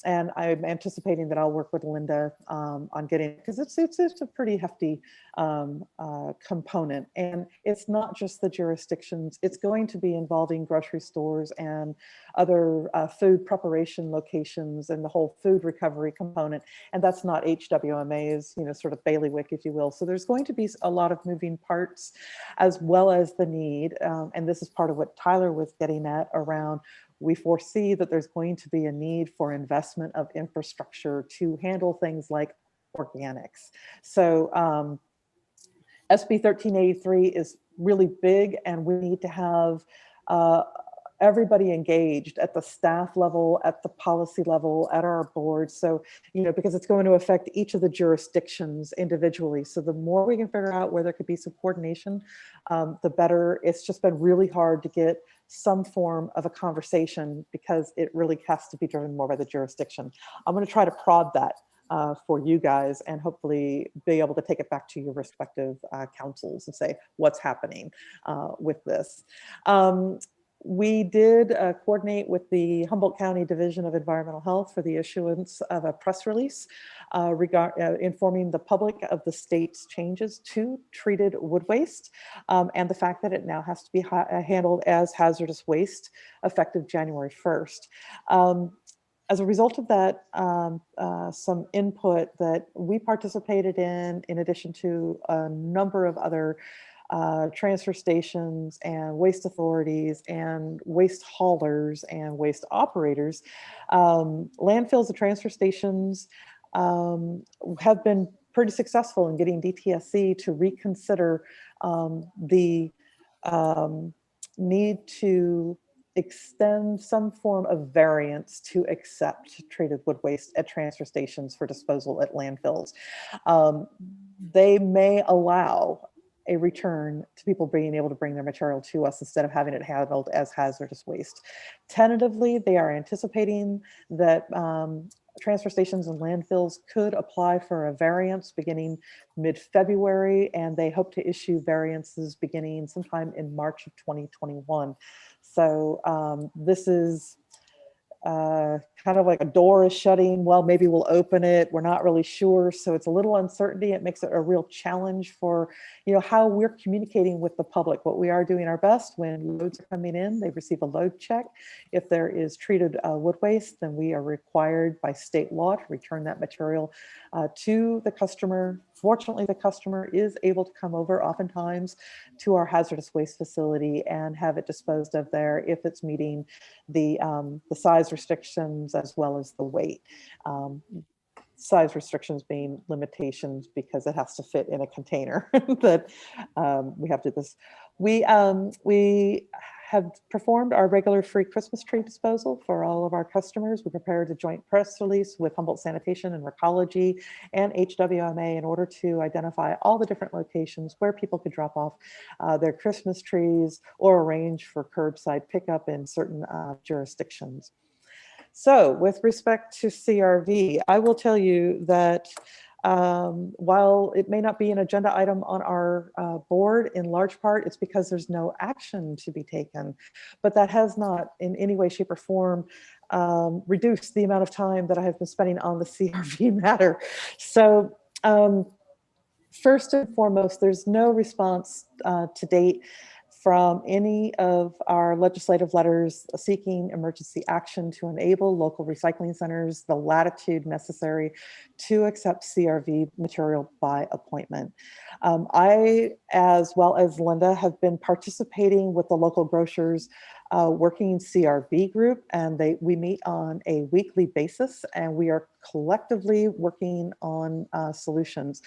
And I'm anticipating that I'll work with Linda on getting, because it's a pretty hefty component. And it's not just the jurisdictions, it's going to be involving grocery stores and other food preparation locations and the whole food recovery component. And that's not HWMA's, sort of bailiwick, if you will. So there's going to be a lot of moving parts, as well as the need. And this is part of what Tyler was getting at around, we foresee that there's going to be a need for investment of infrastructure to handle things like organics. So SB 1383 is really big, and we need to have everybody engaged at the staff level, at the policy level, at our board. So, because it's going to affect each of the jurisdictions individually. So the more we can figure out where there could be some coordination, the better. It's just been really hard to get some form of a conversation because it really has to be driven more by the jurisdiction. I'm going to try to prod that for you guys and hopefully be able to take it back to your respective councils and say what's happening with this. We did coordinate with the Humboldt County Division of Environmental Health for the issuance of a press release informing the public of the state's changes to treated wood waste and the fact that it now has to be handled as hazardous waste effective January 1st. As a result of that, some input that we participated in addition to a number of other transfer stations and waste authorities and waste haulers and waste operators. Landfills and transfer stations have been pretty successful in getting DTSC to reconsider the need to extend some form of variance to accept treated wood waste at transfer stations for disposal at landfills. They may allow a return to people being able to bring their material to us instead of having it handled as hazardous waste. Tentatively, they are anticipating that transfer stations and landfills could apply for a variance beginning mid-February, and they hope to issue variances beginning sometime in March of 2021. So this is kind of like a door is shutting. Well, maybe we'll open it. We're not really sure. So it's a little uncertainty. It makes it a real challenge for, how we're communicating with the public. What we are doing our best when loads are coming in, they receive a load check. If there is treated wood waste, then we are required by state law to return that material to the customer. Fortunately, the customer is able to come over oftentimes to our hazardous waste facility and have it disposed of there if it's meeting the size restrictions as well as the weight. Size restrictions being limitations because it has to fit in a container that we have to this. We have performed our regular free Christmas tree disposal for all of our customers. We prepared a joint press release with Humboldt Sanitation and Recology and HWMA in order to identify all the different locations where people could drop off their Christmas trees or arrange for curbside pickup in certain jurisdictions. So with respect to CRV, I will tell you that while it may not be an agenda item on our board, in large part, it's because there's no action to be taken. But that has not in any way, shape, or form reduced the amount of time that I have been spending on the CRV matter. So first and foremost, there's no response to date from any of our legislative letters seeking emergency action to enable local recycling centers the latitude necessary to accept CRV material by appointment. I, as well as Linda, have been participating with the local grocers working CRV group, and we meet on a weekly basis, and we are collectively working on solutions.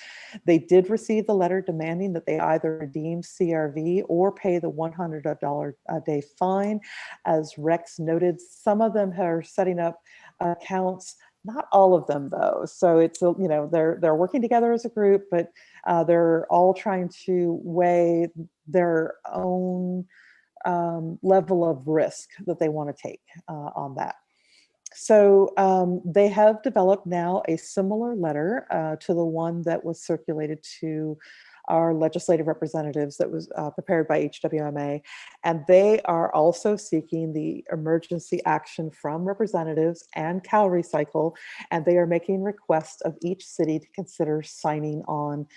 They did receive the letter demanding that they either redeem CRV or pay the $100 a day fine. As Rex noted, some of them are setting up accounts, not all of them though. So it's, they're working together as a group, but they're all trying to weigh their own level of risk that they want to take on that. So they have developed now a similar letter to the one that was circulated to our legislative representatives that was prepared by HWMA. And they are also seeking the emergency action from representatives and Cal Recycle. And they are making requests of each city to consider signing on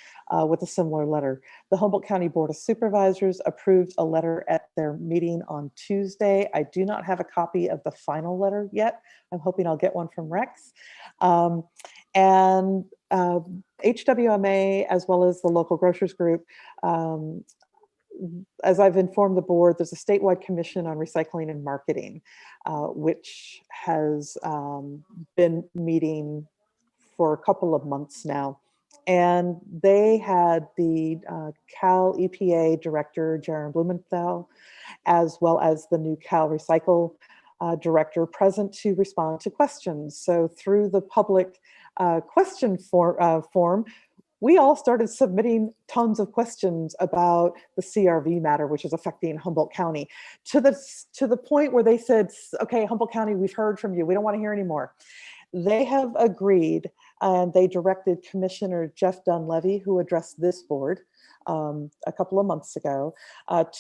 with a similar letter. The Humboldt County Board of Supervisors approved a letter at their meeting on Tuesday. I do not have a copy of the final letter yet. I'm hoping I'll get one from Rex. And HWMA, as well as the local grocers group, as I've informed the board, there's a statewide commission on recycling and marketing, which has been meeting for a couple of months now. And they had the Cal EPA director, Jaron Blumenthal, as well as the new Cal Recycle director present to respond to questions. So through the public question form, we all started submitting tons of questions about the CRV matter, which is affecting Humboldt County, to the point where they said, okay, Humboldt County, we've heard from you. We don't want to hear anymore. They have agreed, and they directed Commissioner Jeff Dunleavy, who addressed this board a couple of months ago,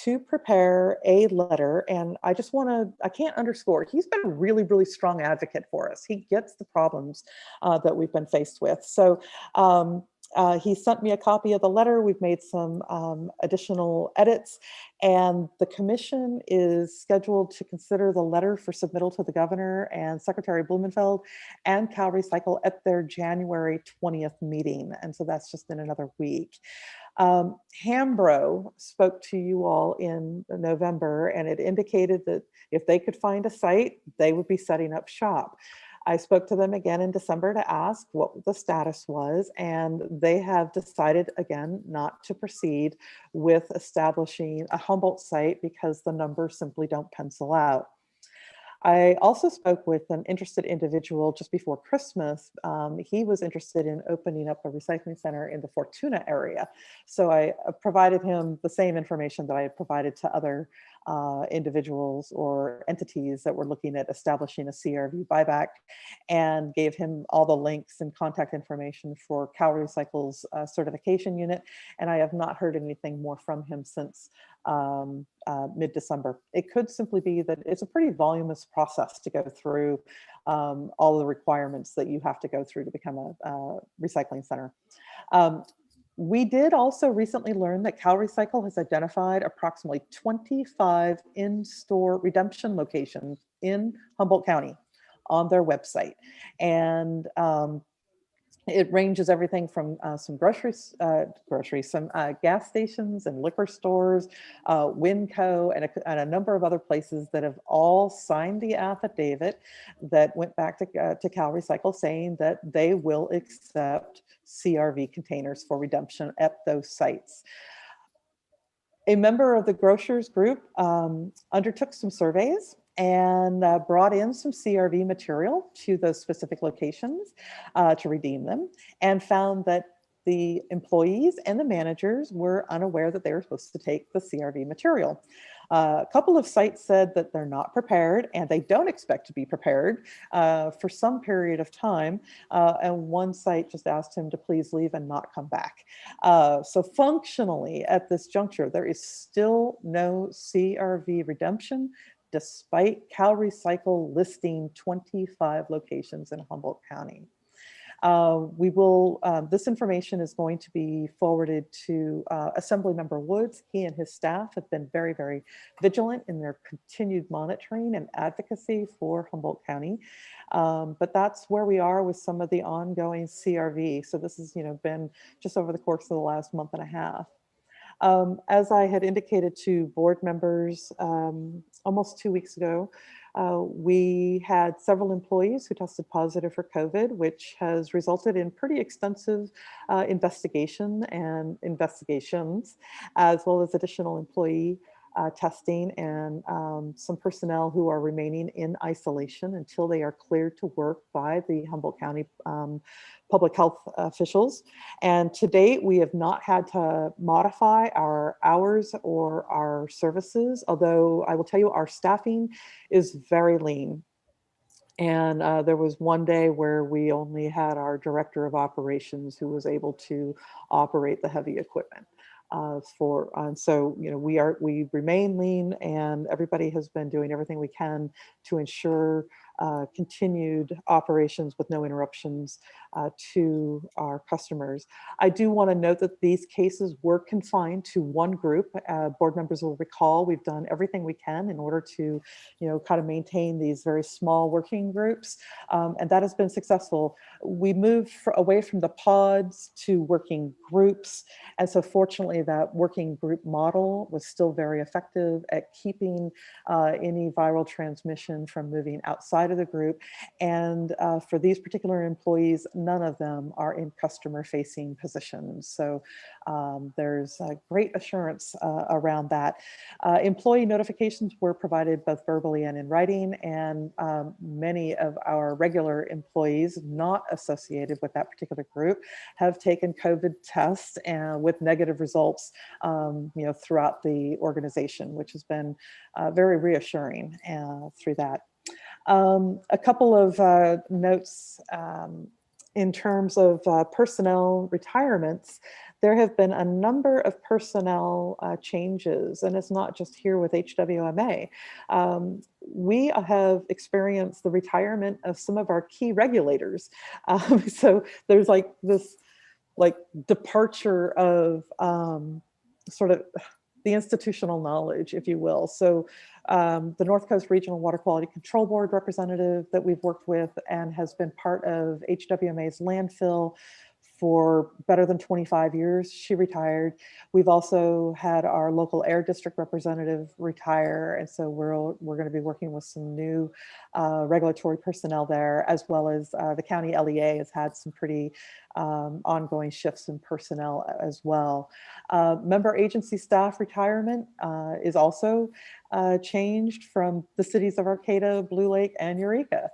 to prepare a letter. And I can't underscore, he's been a really, really strong advocate for us. He gets the problems that we've been faced with. So he sent me a copy of the letter. We've made some additional edits, and the commission is scheduled to consider the letter for submittal to the governor and Secretary Blumenfeld and Cal Recycle at their January 20th meeting. And so that's just in another week. Hambro spoke to you all in November, and it indicated that if they could find a site, they would be setting up shop. I spoke to them again in December to ask what the status was, and they have decided again not to proceed with establishing a Humboldt site because the numbers simply don't pencil out. I also spoke with an interested individual just before Christmas. He was interested in opening up a recycling center in the Fortuna area. So I provided him the same information that I had provided to other individuals or entities that were looking at establishing a CRV buyback, and gave him all the links and contact information for CalRecycle's certification unit. And I have not heard anything more from him since mid-December. It could simply be that it's a pretty voluminous process to go through all the requirements that you have to go through to become a recycling center. We did also recently learn that CalRecycle has identified approximately 25 in-store redemption locations in Humboldt County on their website. And it ranges everything from some some gas stations and liquor stores, Winco, and a number of other places that have all signed the affidavit that went back to CalRecycle saying that they will accept CRV containers for redemption at those sites. A member of the grocers group undertook some surveys and brought in some CRV material to those specific locations to redeem them, and found that the employees and the managers were unaware that they were supposed to take the CRV material. A couple of sites said that they're not prepared and they don't expect to be prepared for some period of time. And one site just asked him to please leave and not come back. So functionally at this juncture, there is still no CRV redemption, despite CalRecycle listing 25 locations in Humboldt County. This information is going to be forwarded to Assemblymember Woods. He and his staff have been very, very vigilant in their continued monitoring and advocacy for Humboldt County. But that's where we are with some of the ongoing CRV. So this has, been just over the course of the last month and a half. As I had indicated to board members almost 2 weeks ago, we had several employees who tested positive for COVID, which has resulted in pretty extensive investigation and investigations, as well as additional employee testing, and some personnel who are remaining in isolation until they are cleared to work by the Humboldt County public health officials. And to date, we have not had to modify our hours or our services, although I will tell you our staffing is very lean. And there was one day where we only had our director of operations who was able to operate the heavy equipment. So we remain lean, and everybody has been doing everything we can to ensure continued operations with no interruptions to our customers. I do want to note that these cases were confined to one group. Board members will recall we've done everything we can in order to, kind of maintain these very small working groups, and that has been successful. We moved away from the pods to working groups, and so fortunately that working group model was still very effective at keeping any viral transmission from moving outside of the group. And for these particular employees, none of them are in customer facing positions. So there's a great assurance around that. Employee notifications were provided both verbally and in writing, and many of our regular employees not associated with that particular group have taken COVID tests with negative results throughout the organization, which has been very reassuring through that. A couple of notes in terms of personnel retirements. There have been a number of personnel changes, and it's not just here with HWMA. We have experienced the retirement of some of our key regulators. So there's this departure of sort of the institutional knowledge, if you will. So the North Coast Regional Water Quality Control Board representative that we've worked with and has been part of HWMA's landfill for better than 25 years. She retired. We've also had our local air district representative retire. And so we're going to be working with some new regulatory personnel there, as well as the county LEA has had some pretty ongoing shifts in personnel as well. Member agency staff retirement is also changed from the cities of Arcata, Blue Lake, and Eureka.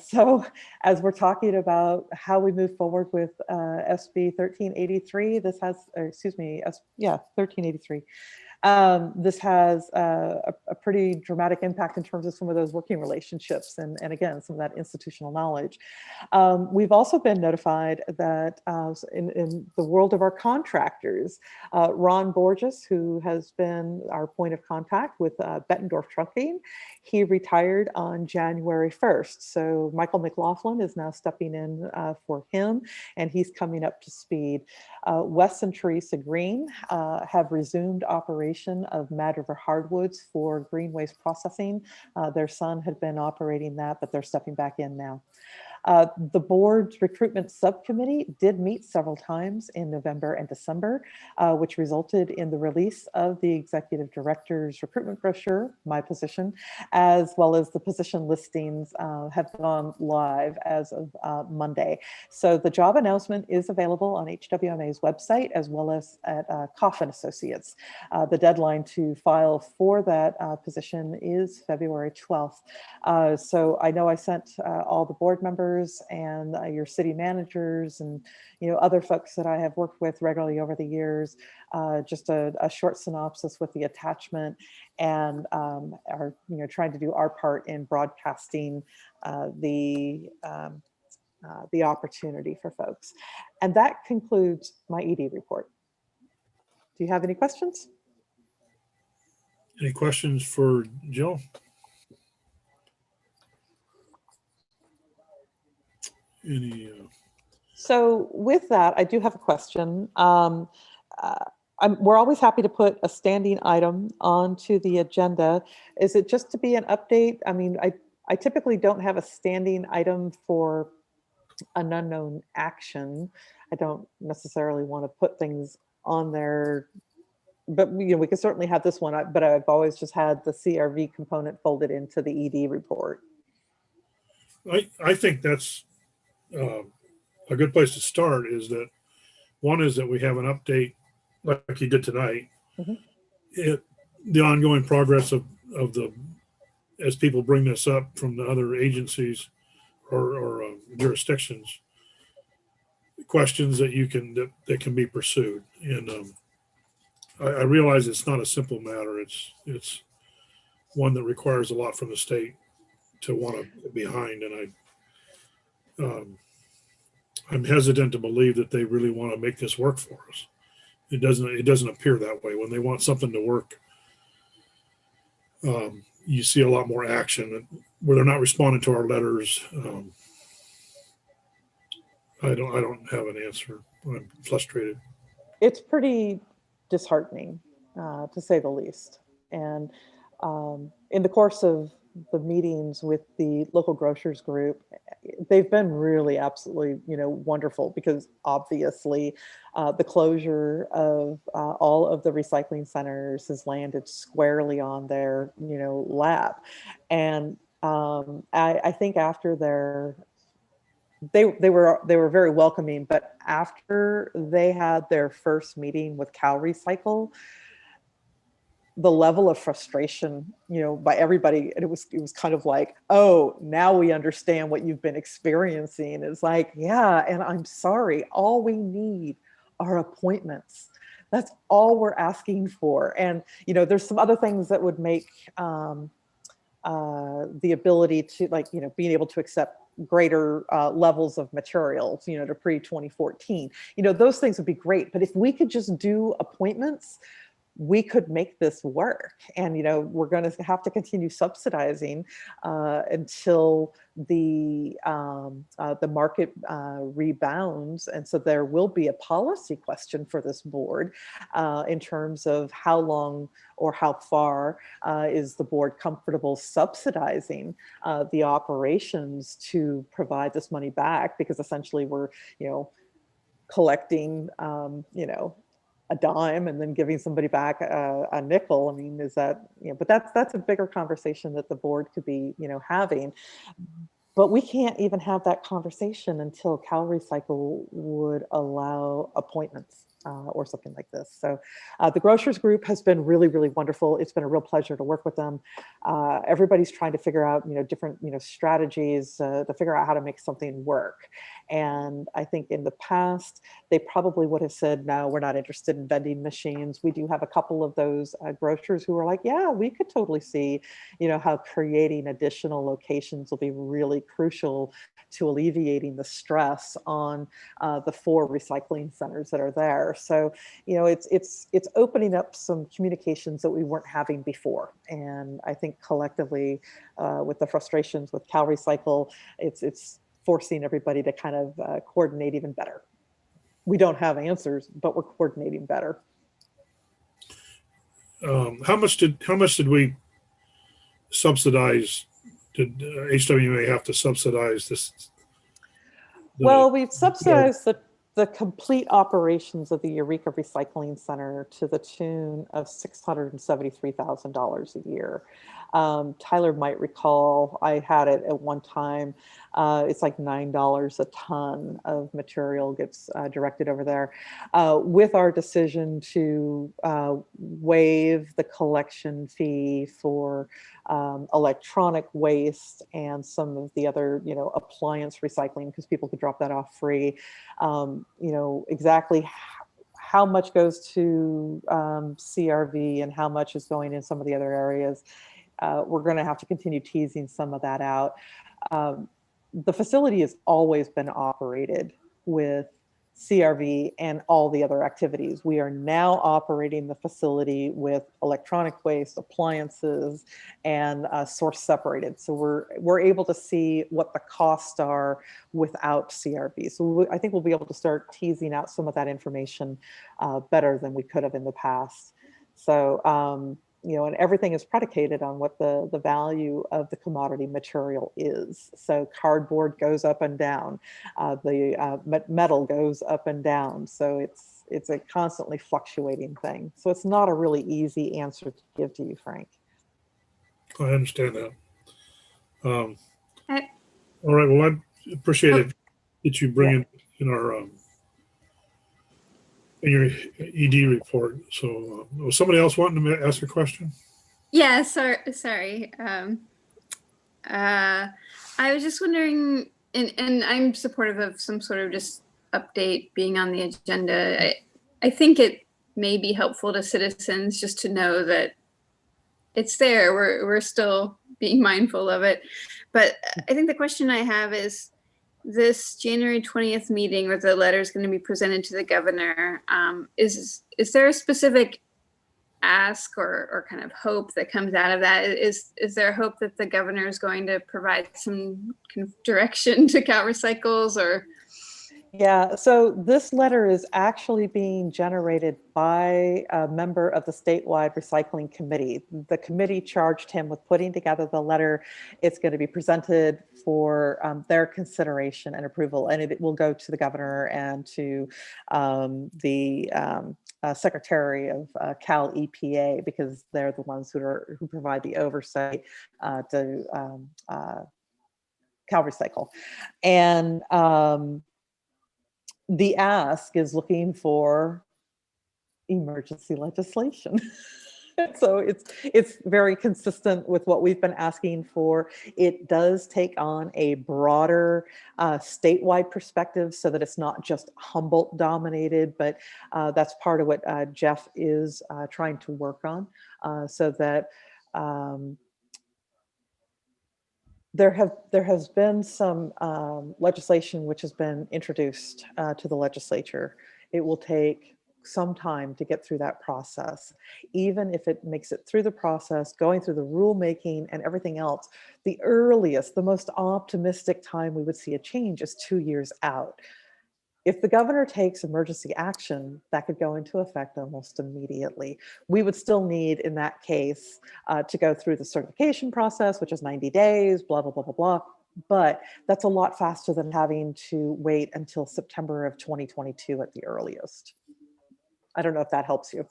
So as we're talking about how we move forward with SB 1383, this has, excuse me, 1383. This has a pretty dramatic impact in terms of some of those working relationships and again, some of that institutional knowledge. We've also been notified that in the world of our contractors, Ron Borges, who has been our point of contact with Bettendorf Trucking, he retired on January 1st. So Michael McLaughlin is now stepping in for him, and he's coming up to speed. Wes and Teresa Green have resumed operation of Mad River Hardwoods for green waste processing. Their son had been operating that, but they're stepping back in now. The board's recruitment subcommittee did meet several times in November and December, which resulted in the release of the executive director's recruitment brochure, my position, as well as the position listings have gone live as of Monday. So the job announcement is available on HWMA's website, as well as at Coffin Associates. The deadline to file for that position is February 12th. So I know I sent all the board members and your city managers and other folks that I have worked with regularly over the years, just a short synopsis with the attachment, and are trying to do our part in broadcasting the opportunity for folks. And that concludes my ED report. Do you have any questions? Any questions for Jill? So with that, I do have a question. We're always happy to put a standing item onto the agenda. Is it just to be an update? I mean, I typically don't have a standing item for an unknown action. I don't necessarily want to put things on there, but we can certainly have this one, but I've always just had the CRV component folded into the ED report. I think that's a good place to start. Is that one is that we have an update like you did tonight. Mm-hmm. The ongoing progress of the, as people bring this up from the other agencies or jurisdictions, questions that that can be pursued. And I realize it's not a simple matter. It's one that requires a lot from the state to want to get behind. And I'm hesitant to believe that they really want to make this work for us. It doesn't appear that way. When they want something to work, you see a lot more action where they're not responding to our letters. I don't have an answer. I'm frustrated. It's pretty disheartening, to say the least. And in the course of the meetings with the local grocers group, they've been really absolutely, wonderful, because obviously the closure of all of the recycling centers has landed squarely on their, lap. And I think after they were very welcoming, but after they had their first meeting with Cal Recycle, the level of frustration, by everybody, and it was kind of like, oh, now we understand what you've been experiencing. It's like, yeah, and I'm sorry, all we need are appointments. That's all we're asking for. And there's some other things that would make the ability to, like, being able to accept greater levels of materials, to pre-2014, those things would be great. But if we could just do appointments, we could make this work. And, we're going to have to continue subsidizing until the market rebounds. And so there will be a policy question for this board in terms of how long or how far is the board comfortable subsidizing the operations to provide this money back, because essentially we're, collecting, you know, a dime and then giving somebody back a nickel. I mean, is that, you know, but that's a bigger conversation that the board could be, you know, having. But we can't even have that conversation until Cal Recycle would allow appointments or something like this. So the grocers group has been really, really wonderful. It's been a real pleasure to work with them. Everybody's trying to figure out, you know, different, you know, strategies to figure out how to make something work. And I think in the past, they probably would have said, no, we're not interested in vending machines. We do have a couple of those grocers who are like, yeah, we could totally see, you know, how creating additional locations will be really crucial to alleviating the stress on the 4 recycling centers that are there. So, you know, it's opening up some communications that we weren't having before. And I think collectively, with the frustrations with Cal Recycle, it's forcing everybody to kind of coordinate even better. We don't have answers, but we're coordinating better. How much did we subsidize? Did HWMA have to subsidize this? Well, we've subsidized the complete operations of the Eureka Recycling Center to the tune of $673,000 a year. Tyler might recall, I had it at one time. It's like $9 a ton of material gets directed over there. With our decision to waive the collection fee for electronic waste and some of the other, you know, appliance recycling, because people could drop that off free. You know, exactly how much goes to CRV and how much is going in some of the other areas. We're going to have to continue teasing some of that out. The facility has always been operated with CRV and all the other activities. We are now operating the facility with electronic waste, appliances, and source separated. So we're able to see what the costs are without CRV. So I think we'll be able to start teasing out some of that information better than we could have in the past. So, you know, and everything is predicated on what the value of the commodity material is. So cardboard goes up and down, the metal goes up and down. So it's a constantly fluctuating thing. So it's not a really easy answer to give to you, Frank. I understand that. All right. Well, I appreciate it that you bring it in our in your ED report. So was somebody else wanting to ask a question? Yeah, sorry. I was just wondering, and I'm supportive of some sort of just update being on the agenda. I think it may be helpful to citizens just to know that it's there. We're still being mindful of it. But I think the question I have is, this January 20th meeting where the letter is going to be presented to the governor, is there a specific ask or kind of hope that comes out of that? Is there a hope that the governor is going to provide some kind of direction to Cal Recycles, or? Yeah, so this letter is actually being generated by a member of the statewide recycling committee. The committee charged him with putting together the letter. It's going to be presented for their consideration and approval, and it will go to the governor and to the secretary of Cal EPA, because they're the ones who provide the oversight to Cal Recycle. And the ask is looking for emergency legislation. So it's very consistent with what we've been asking for. It does take on a broader statewide perspective so that it's not just Humboldt dominated, but that's part of what Jeff is trying to work on, so that there has been some legislation which has been introduced to the legislature. It will take some time to get through that process. Even if it makes it through the process, going through the rulemaking and everything else, the earliest, the most optimistic time we would see a change is 2 years out. If the governor takes emergency action, that could go into effect almost immediately. We would still need, in that case, to go through the certification process, which is 90 days, blah, blah, blah, blah, blah. But that's a lot faster than having to wait until September of 2022 at the earliest. I don't know if that helps you.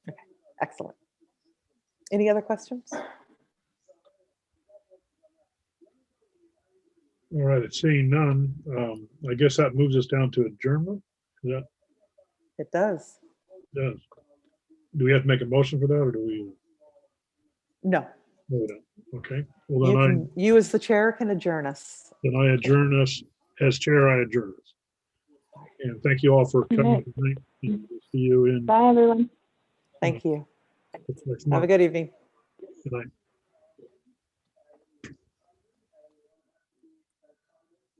Okay, excellent. Any other questions? All right, seeing none, I guess that moves us down to adjournment. Yeah, It does. it does. Do we have to make a motion for that, or do we? No, No, we don't. Okay, well, you as the chair can adjourn us. then I adjourn us, as chair, I adjourn us. And thank you all for coming Right. tonight. And we'll see you in. Bye, everyone. Thank you. next Have a month. good evening. Good night.